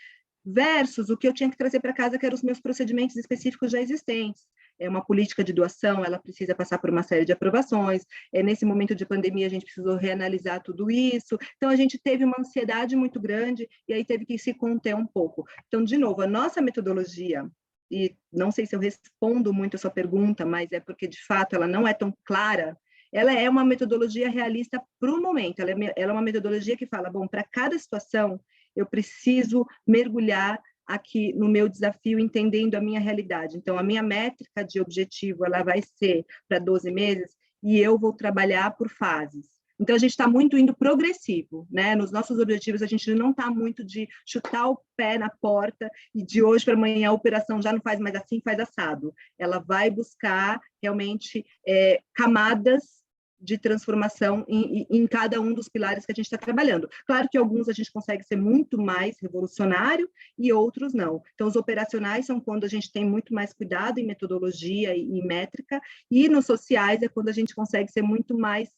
versus o que eu tinha que trazer para casa, que eram os meus procedimentos específicos já existentes. É uma política de doação, ela precisa passar por uma série de aprovações. Nesse momento de pandemia, a gente precisou reanalisar tudo isso. Então, a gente teve uma ansiedade muito grande e aí teve que se conter um pouco. Então, de novo, a nossa metodologia, e não sei se eu respondo muito a sua pergunta, mas é porque, de fato, ela não é tão clara, ela é uma metodologia realista para o momento. Ela é uma metodologia que fala, bom, para cada situação, eu preciso mergulhar aqui no meu desafio, entendendo a minha realidade. Então, a minha métrica de objetivo, ela vai ser para 12 meses, e eu vou trabalhar por fases. Então, a gente está muito indo progressivo, né? Nos nossos objetivos, a gente não está muito de chutar o pé na porta e de hoje para amanhã a operação já não faz mais assim, faz assado. Ela vai buscar realmente camadas de transformação em cada um dos pilares que a gente está trabalhando. Claro que alguns a gente consegue ser muito mais revolucionário e outros não. Então, os operacionais são quando a gente tem muito mais cuidado em metodologia e métrica, e nos sociais é quando a gente consegue ser muito mais,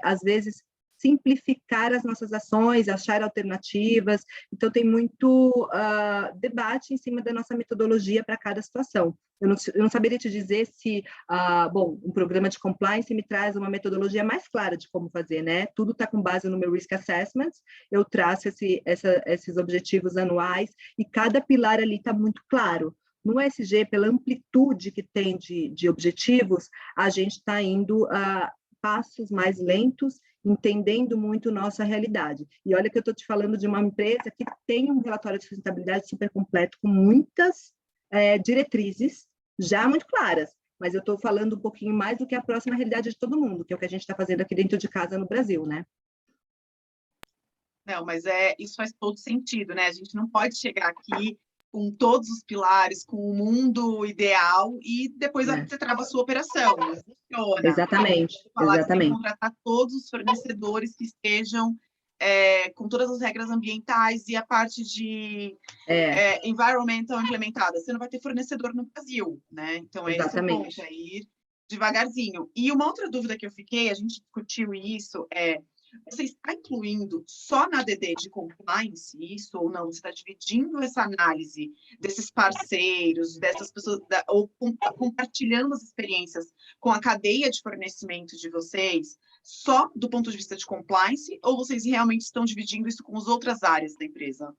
às vezes, simplificar as nossas ações, achar alternativas. Então, tem muito debate em cima da nossa metodologia para cada situação. Eu não saberia te dizer se, bom, um programa de compliance me traz uma metodologia mais clara de como fazer, né? Tudo está com base no meu risk assessment, eu traço esses objetivos anuais e cada pilar ali está muito claro. No ESG, pela amplitude que tem de objetivos, a gente está indo a passos mais lentos, entendendo muito nossa realidade. E olha que eu estou te falando de uma empresa que tem um relatório de sustentabilidade super completo, com muitas diretrizes já muito claras, mas eu estou falando um pouquinho mais do que a próxima realidade de todo mundo, que é o que a gente está fazendo aqui dentro de casa no Brasil, né? Não, mas isso faz todo sentido, né? A gente não pode chegar aqui com todos os pilares, com o mundo ideal, e depois você trava a sua operação. Não funciona. Exatamente, Falar que você tem que exatamente. contratar todos os fornecedores que estejam com todas as regras ambientais e a parte de environmental implementada. Você não vai ter fornecedor no Brasil, né? Então, esse é o ponto, é ir devagarzinho. E uma outra dúvida que eu fiquei, a gente discutiu isso, você está incluindo só na DD de compliance isso ou não? Você está dividindo essa análise desses parceiros, dessas pessoas, ou compartilhando as experiências com a cadeia de fornecimento de vocês? só do ponto de vista de compliance, ou vocês realmente estão dividindo isso com as outras áreas da empresa?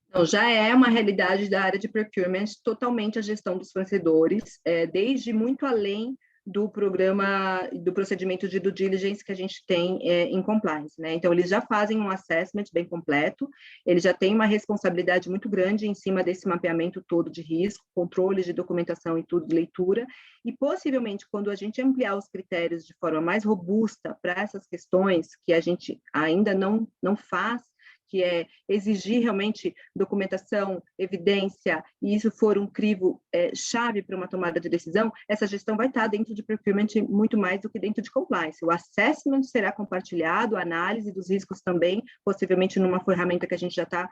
Então, já é uma realidade da área de procurement, totalmente a gestão dos fornecedores, desde muito além do programa, do procedimento de due diligence que a gente tem em compliance, né? Então, eles já fazem um assessment bem completo, eles já têm uma responsabilidade muito grande em cima desse mapeamento todo de risco, controles de documentação e tudo, de leitura, e possivelmente, quando a gente ampliar os critérios de forma mais robusta para essas questões, que a gente ainda não faz, que é exigir realmente documentação, evidência, e isso for um crivo chave para uma tomada de decisão, essa gestão vai estar dentro de procurement muito mais do que dentro de compliance. O assessment será compartilhado, a análise dos riscos também, possivelmente numa ferramenta que a gente já está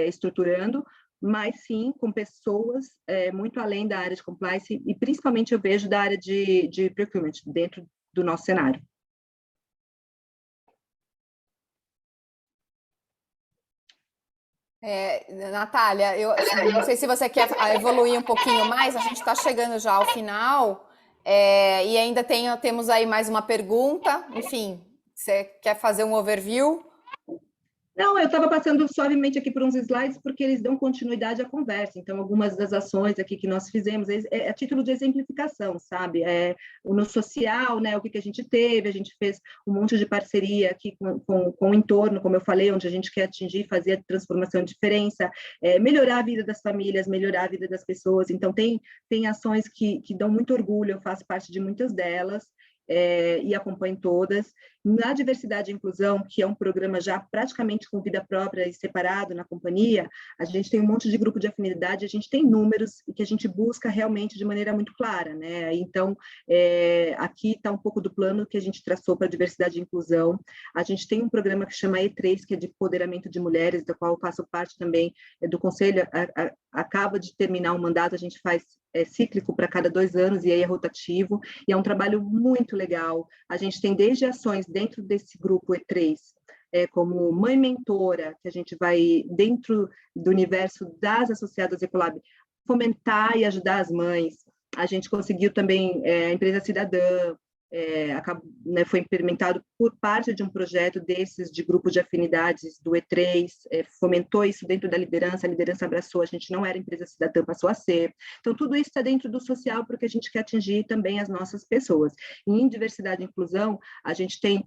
estruturando, mas sim com pessoas muito além da área de compliance, e principalmente eu vejo da área de procurement, dentro do nosso cenário. Natália, eu não sei se você quer evoluir um pouquinho mais, a gente está chegando já ao final, e ainda temos aí mais uma pergunta, enfim, você quer fazer um overview? Não, eu estava passando suavemente aqui por uns slides, porque eles dão continuidade à conversa. Então, algumas das ações aqui que nós fizemos é a título de exemplificação, sabe? No social, né, o que a gente teve, a gente fez um monte de parceria aqui com o entorno, como eu falei, onde a gente quer atingir, fazer a transformação de diferença, melhorar a vida das famílias, melhorar a vida das pessoas. Então, tem ações que dão muito orgulho, eu faço parte de muitas delas, e acompanho todas. Na diversidade e inclusão, que é um programa já praticamente com vida própria e separado na companhia, a gente tem um monte de grupo de afinidade, a gente tem números e que a gente busca realmente de maneira muito clara, né? Então, aqui está um pouco do plano que a gente traçou para diversidade e inclusão. A gente tem um programa que chama E3, que é de empoderamento de mulheres, da qual eu faço parte também do conselho. Acaba de terminar o mandato, a gente faz cíclico para cada 2 anos, e aí é rotativo, e é um trabalho muito legal. A gente tem desde ações dentro desse grupo E3, como mãe mentora, que a gente vai, dentro do universo das associadas Ecolab, fomentar e ajudar as mães. A gente conseguiu também a empresa cidadã, foi implementado por parte de um projeto desses, de grupo de afinidades do E3, fomentou isso dentro da liderança, a liderança abraçou, a gente não era empresa cidadã, passou a ser. Então, tudo isso está dentro do social, porque a gente quer atingir também as nossas pessoas. E em diversidade e inclusão, a gente tem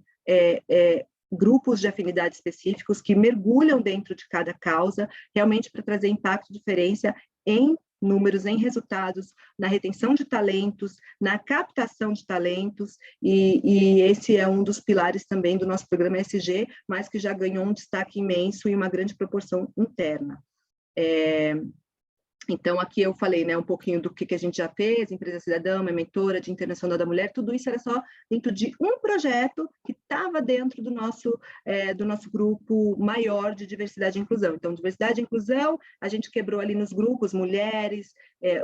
grupos de afinidade específicos que mergulham dentro de cada causa, realmente para trazer impacto e diferença em números, em resultados, na retenção de talentos, na captação de talentos, e esse é um dos pilares também do nosso programa ESG, mas que já ganhou um destaque imenso e uma grande proporção interna. Então, aqui eu falei, né, um pouquinho do que a gente já fez, Empresa Cidadã, uma mentora de Internacional da Mulher, tudo isso era só dentro de um projeto que estava dentro do nosso grupo maior de diversidade e inclusão. Então, diversidade e inclusão, a gente quebrou ali nos grupos, mulheres,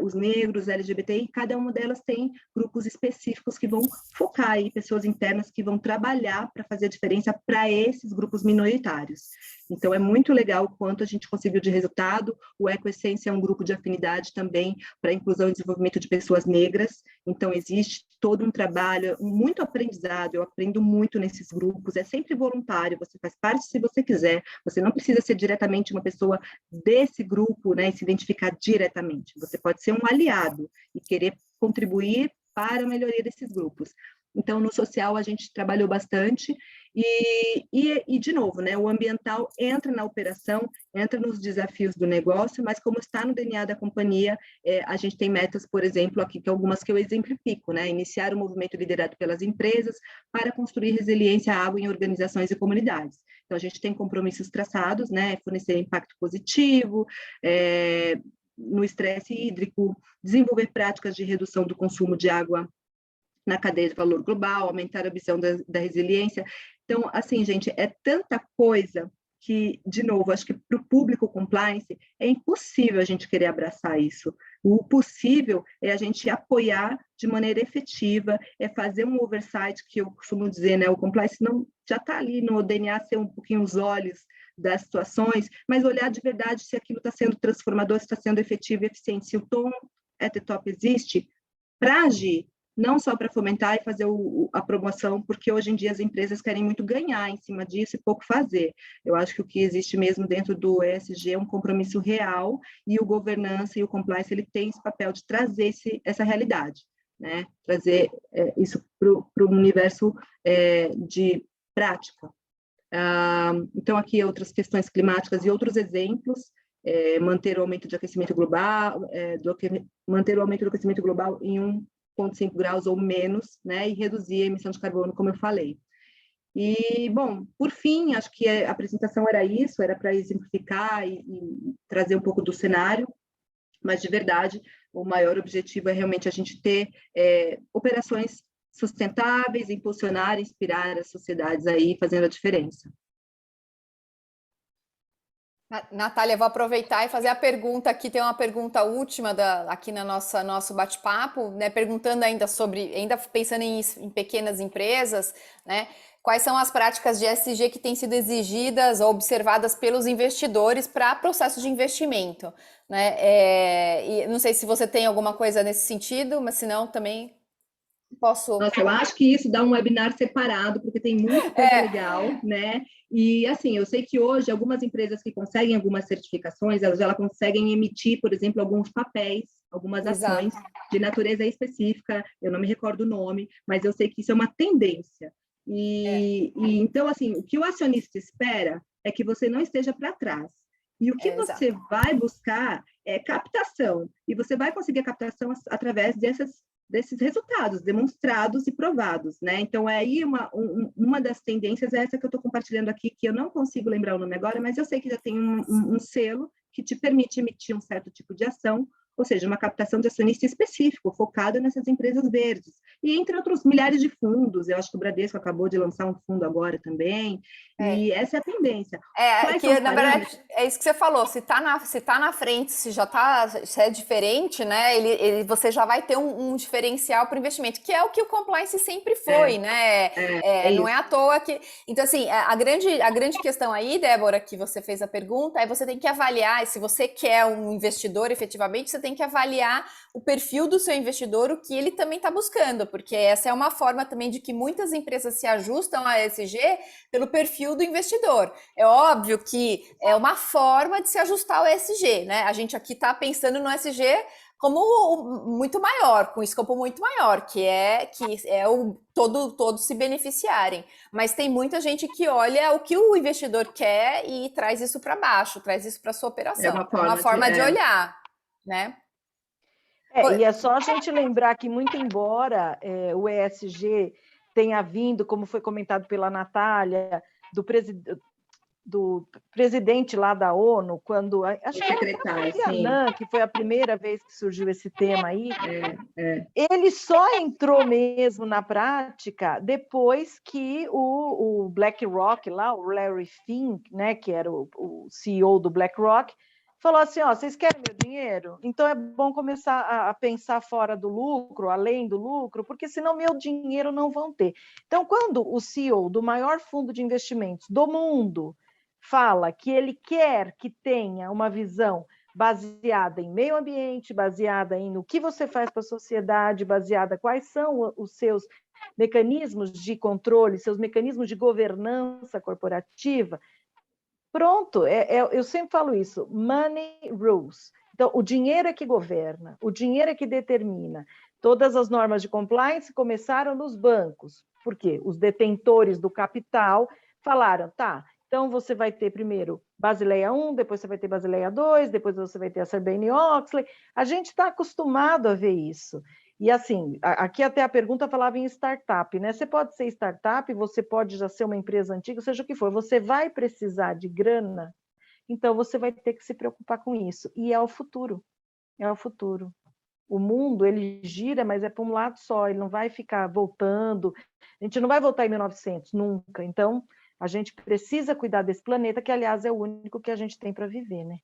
os negros, LGBTI, cada uma delas tem grupos específicos que vão focar aí, pessoas internas que vão trabalhar para fazer a diferença para esses grupos minoritários. Então, é muito legal o quanto a gente conseguiu de resultado. O EcoEssência é um grupo de afinidade também para a inclusão e desenvolvimento de pessoas negras. Então, existe todo um trabalho, muito aprendizado, eu aprendo muito nesses grupos, é sempre voluntário, você faz parte se você quiser, você não precisa ser diretamente uma pessoa desse grupo, né, e se identificar diretamente, você pode ser um aliado e querer contribuir para a melhoria desses grupos. Então, no social, a gente trabalhou bastante e de novo, né, o ambiental entra na operação, entra nos desafios do negócio, mas como está no DNA da companhia, a gente tem metas, por exemplo, aqui, que algumas que eu exemplifico, né, iniciar um movimento liderado pelas empresas para construir resiliência à água em organizações e comunidades. Então, a gente tem compromissos traçados, né, fornecer impacto positivo, no estresse hídrico, desenvolver práticas de redução do consumo de água na cadeia de valor global, aumentar a visão da resiliência. Então, assim, gente, é tanta coisa que, de novo, acho que para o público compliance é impossível a gente querer abraçar isso. O possível é a gente apoiar de maneira efetiva, é fazer um oversight, que eu costumo dizer, né? O compliance não já está ali no DNA, ser um pouquinho os olhos das situações, mas olhar de verdade se aquilo está sendo transformador, se está sendo efetivo e eficiente, se o tom at the top existe, para agir. não só para fomentar e fazer a promoção, porque hoje em dia as empresas querem muito ganhar em cima disso e pouco fazer. Eu acho que o que existe mesmo dentro do ESG é um compromisso real, e o governança e o compliance, ele tem esse papel de trazer essa realidade, né? Trazer isso para o universo de prática. Então, aqui outras questões climáticas e outros exemplos, manter o aumento de aquecimento global, manter o aumento do aquecimento global em 1,5 graus ou menos, né, e reduzir a emissão de carbono, como eu falei. E, bom, por fim, acho que a apresentação era isso, era para exemplificar e trazer um pouco do cenário, mas, de verdade, o maior objetivo é realmente a gente ter operações sustentáveis, impulsionar, inspirar as sociedades aí, fazendo a diferença. Natália, vou aproveitar e fazer a pergunta aqui, tem uma pergunta última aqui na nosso bate-papo, né, perguntando ainda pensando em pequenas empresas, né, quais são as práticas de ESG que têm sido exigidas ou observadas pelos investidores para processo de investimento, né, e não sei se você tem alguma coisa nesse sentido, mas se não, também posso... Nossa, eu acho que isso dá um webinar separado, porque tem muita coisa legal, né? E, assim, eu sei que hoje algumas empresas que conseguem algumas certificações, elas já conseguem emitir, por exemplo, alguns papéis, algumas ações de natureza específica, eu não me recordo o nome, mas eu sei que isso é uma tendência. Então, assim, o que o acionista espera é que você não esteja para trás. E o que você vai buscar é captação, e você vai conseguir a captação através desses resultados demonstrados e provados, né? Então, aí uma das tendências é essa que eu estou compartilhando aqui, que eu não consigo lembrar o nome agora, mas eu sei que já tem um selo que te permite emitir um certo tipo de ação, ou seja, uma captação de acionista específico, focada nessas empresas verdes. E entre outros milhares de fundos, eu acho que o Bradesco acabou de lançar um fundo agora também, e essa é a tendência. Na verdade, é isso que você falou, se tá na frente, se é diferente, né, você já vai ter um diferencial para o investimento, que é o que o compliance sempre foi, né, não é à toa que... Então, assim, a grande questão aí, Débora, que você fez a pergunta, é você tem que avaliar, e se você quer um investidor, efetivamente, você tem que avaliar o perfil do seu investidor, o que ele também está buscando, porque essa é uma forma também de que muitas empresas se ajustam a ESG pelo perfil do investidor. É óbvio que é uma forma de se ajustar ao ESG, né? A gente aqui está pensando no ESG como muito maior, com escopo muito maior, que é todos se beneficiarem. Mas tem muita gente que olha o que o investidor quer e traz isso para baixo, traz isso para sua operação. É uma forma de olhar, né? E é só a gente lembrar que, muito embora o ESG tenha vindo, como foi comentado pela Natália, do presidente lá da ONU, quando acho que foi a primeira vez que surgiu esse tema aí, ele só entrou mesmo na prática depois que o BlackRock lá, o Larry Fink, né, que era o CEO do BlackRock, falou assim, vocês querem meu dinheiro? Então é bom começar a pensar fora do lucro, além do lucro, porque senão meu dinheiro não vão ter. Então, quando o CEO do maior fundo de investimentos do mundo fala que ele quer que tenha uma visão baseada em meio ambiente, baseada no que você faz para a sociedade, baseada quais são os seus mecanismos de controle, seus mecanismos de governança corporativa, pronto, eu sempre falo isso, money rules. Então, o dinheiro é que governa, o dinheiro é que determina. Todas as normas de compliance começaram nos bancos, porque os detentores do capital falaram, então você vai ter primeiro Basileia I, depois você vai ter Basileia II, depois você vai ter a Sarbanes-Oxley. A gente está acostumado a ver isso. E assim, aqui até a pergunta falava em startup, né? Você pode ser startup, você pode já ser uma empresa antiga, seja o que for, você vai precisar de grana, então você vai ter que se preocupar com isso. E é o futuro, é o futuro. O mundo, ele gira, mas é para um lado só, ele não vai ficar voltando, a gente não vai voltar em 1900, nunca. Então, a gente precisa cuidar desse planeta, que, aliás, é o único que a gente tem para viver, né?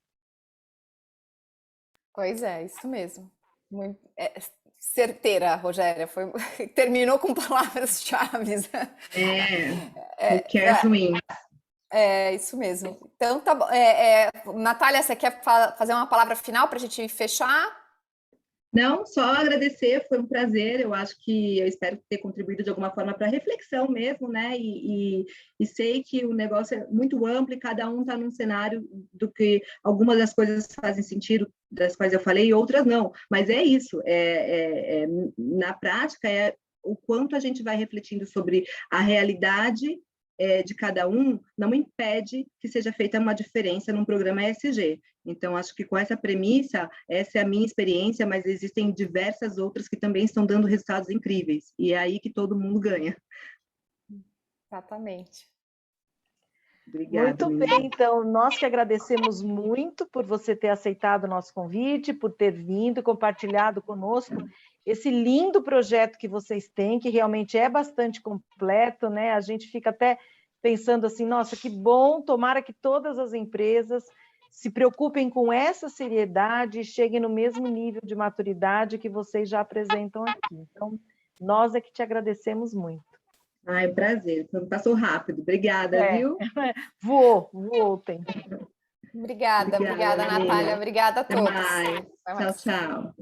Pois é, isso mesmo. Muito certeira, Rogéria. Terminou com palavras-chave. Ruim. É, isso mesmo. Então, tá bom. Natália, você quer fazer uma palavra final para a gente fechar? Não, só agradecer, foi um prazer. Eu acho que eu espero ter contribuído de alguma forma para reflexão mesmo, né? E sei que o negócio é muito amplo e cada um está num cenário do que algumas das coisas fazem sentido, das quais eu falei, e outras não. Mas é isso, na prática, é o quanto a gente vai refletindo sobre a realidade de cada um, não impede que seja feita uma diferença num programa ESG. Então, acho que com essa premissa, essa é a minha experiência, mas existem diversas outras que também estão dando resultados incríveis. E é aí que todo mundo ganha. Exatamente. Obrigada, muito menina. bem, então, nós que agradecemos muito por você ter aceitado o nosso convite, por ter vindo e compartilhado conosco esse lindo projeto que vocês têm, que realmente é bastante completo, né? A gente fica até pensando assim, nossa, que bom, tomara que todas as empresas se preocupem com essa seriedade e cheguem no mesmo nível de maturidade que vocês já apresentam aqui. Então, nós é que te agradecemos muito. Ai, prazer. Passou rápido. Obrigada, viu? Voou o tempo. Obrigada, Obrigada, Natália. Obrigada a Até todos. mais. Até Tchau, mais. tchau.